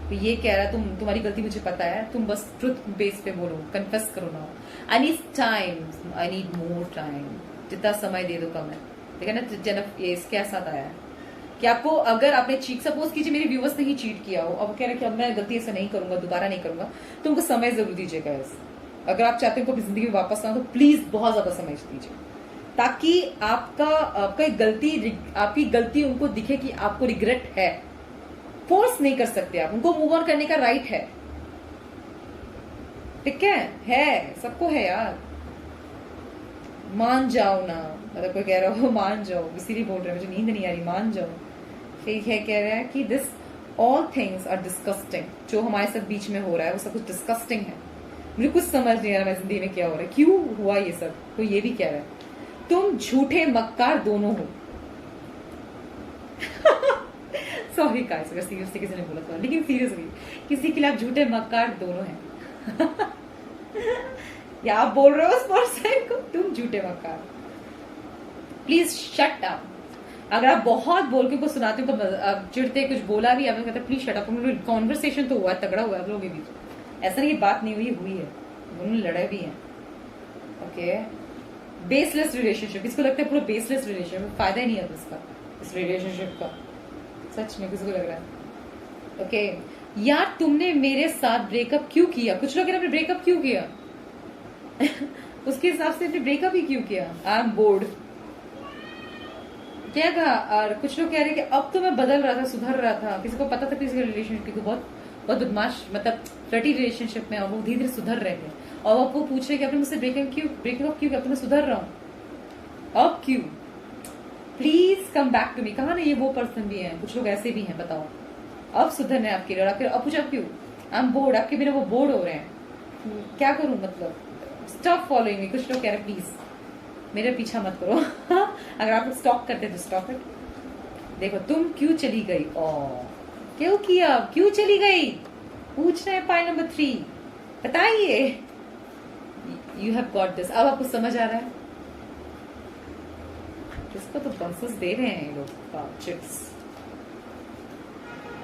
A: तो ये कह रहा है तुम्हारी गलती मुझे पता है, तुम बस ट्रुथ बेस पे बोलो, कन्फेस करो ना। I need time, I need more time, जितना समय दे दो कम है। ठीक है ना, जनक ये इसके साथ आया है, कि आपको अगर आपने चीट, सपोज कीजिए मेरे व्यूवर्स ने ही चीट किया हो, अब कह रहे हैं कि अब मैं गलती से नहीं करूंगा, दोबारा नहीं करूंगा, तो उनको समय जरूर दीजिएगा। अगर आप चाहते हैं उनको अपनी जिंदगी में वापस लाओ तो प्लीज बहुत ज्यादा समय दीजिए, ताकि आपका आपकी गलती उनको दिखे कि आपको रिग्रेट है। फोर्स नहीं कर सकते आप, उनको मूव ऑन करने का राइट है, ठीक है सबको है यार। मान जाओ ना, मतलब कोई कह रहा हो मान जाओ, इसीलिए बोल रहे हैं, मुझे नींद नहीं आ रही, मान जाओ। ठीक है, कह रहा है कि this all things are disgusting, जो हमारे साथ बीच में हो रहा है वो सब कुछ डिस्कस्टिंग है। मुझे कुछ समझ नहीं आ रहा मेरी जिंदगी में क्या हो रहा है, क्यों हुआ ये सब। तो ये भी कह रहा है तुम झूठे मक्कार दोनों हो। सॉरी गाइस, अगर सीरियसली किसी ने बोला था, लेकिन सीरियसली किसी के लिए आप झूठे मक्कार दोनों हैं। या आप बोल रहे हो उस पर्सन को तुम झूठे मक्कार। Please shut up. अगर आप बहुत बोल के कुछ सुनाते हो, चिढ़ते कुछ बोला भी, आपने कहते प्लीज शट अप। कॉन्वर्सेशन तो हुआ, तगड़ा हुआ आप लोगों के बीच, ऐसा नहीं बात नहीं हुई है, दोनों लड़े भी हैं। ओके, बेसलेस रिलेशनशिप, किसको लगता है पूरा बेसलेस रिलेशनशिप, फायदा ही नहीं है इसका, इस रिलेशनशिप का, सच में किसको लग रहा है। ओके, यार तुमने मेरे साथ ब्रेकअप क्यों किया। कुछ लोग कह रहे हैं ब्रेकअप क्यों किया। उसके हिसाब से ब्रेकअप ही क्यों किया। आई एम बोर्ड, क्या कहा। और कुछ लोग कह रहे हैं कि अब तो मैं बदल रहा था, सुधर रहा था। किसी को पता था किसी रिलेशनशिप को बहुत बदमाश, मतलब फ्लर्टी रिलेशनशिप में, और वो धीरे धीरे सुधर रहे थे, और वो पूछ रहे कि आपने मुझसे ब्रेकअप क्यों किया, तो मैं सुधर रहा हूँ, अब क्यों। Please come back to me. कहा ना ये वो पर्सन भी है, कुछ लोग ऐसे भी हैं, बताओ अब सुधरना है आपके लिए। अब पूछा क्यों, आई एम बोर्ड, आपके बिना वो बोर्ड हो रहे हैं, क्या करूं, मतलब स्टॉप फॉलोइंग मी। कुछ लोग कह रहे प्लीज मेरा पीछा मत करो। अगर आप स्टॉप करते तो स्टॉप इट। देखो तुम क्यों चली गई, क्यों किया, क्यों चली गई, पूछ रहे हैं। पॉइंट नंबर 3 बताइए। You have got this. अब आपको समझ आ रहा है। इसको तो बंसेस दे रहे हैं लोग chips.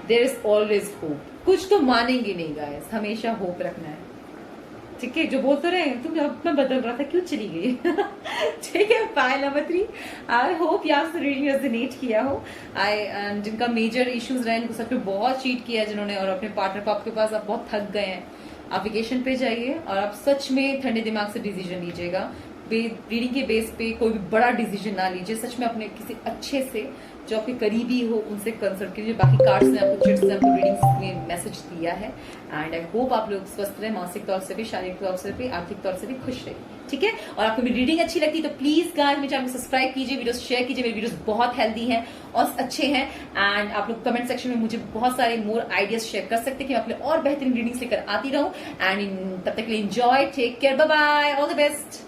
A: There is always hope. कुछ तो मानेंगे नहीं गाइस, हमेशा होप रखना है, ठीक है। जो बोलते रहे तुम अब मैं बदल रहा था क्यों चली गई। ठीक है, पॉइंट नंबर 3। आई होप यहाँ से रीडिंग रेजोनेट किया हो। जिनका मेजर इश्यूज रहे, इनको सबको बहुत चीट किया जिन्होंने, और अपने पार्टनर को आपके पास आप बहुत थक गए हैं, आप वेकेशन पे जाइए और आप सच में ठंडे दिमाग से डिसीजन लीजिएगा। रीडिंग के बेस पे कोई भी बड़ा डिसीजन ना लीजिए, सच में अपने किसी अच्छे से जो आपके करीबी हो उनसे कंसल्ट कीजिए। बाकी कार्ड्स ने आपको, चिट्स ने आपको रीडिंग्स में मैसेज दिया है, एंड आई होप आप लोग स्वस्थ रहे, मानसिक तौर से भी, शारीरिक तौर से भी, आर्थिक तौर से भी खुश रहे, ठीक है। और आपको मेरी रीडिंग अच्छी लगती है तो प्लीज गाइस मेरे चैनल को सब्सक्राइब कीजिए, वीडियोस शेयर कीजिए। मेरे वीडियोस बहुत हेल्दी हैं और अच्छे हैं, एंड आप लोग कमेंट सेक्शन में मुझे बहुत सारे मोर आइडियाज शेयर कर सकते हैं कि मैं अपने और बेहतरीन रीडिंग्स लेकर आती रहूं। एंड तब तक के लिए enjoy, take care, bye bye, all the best.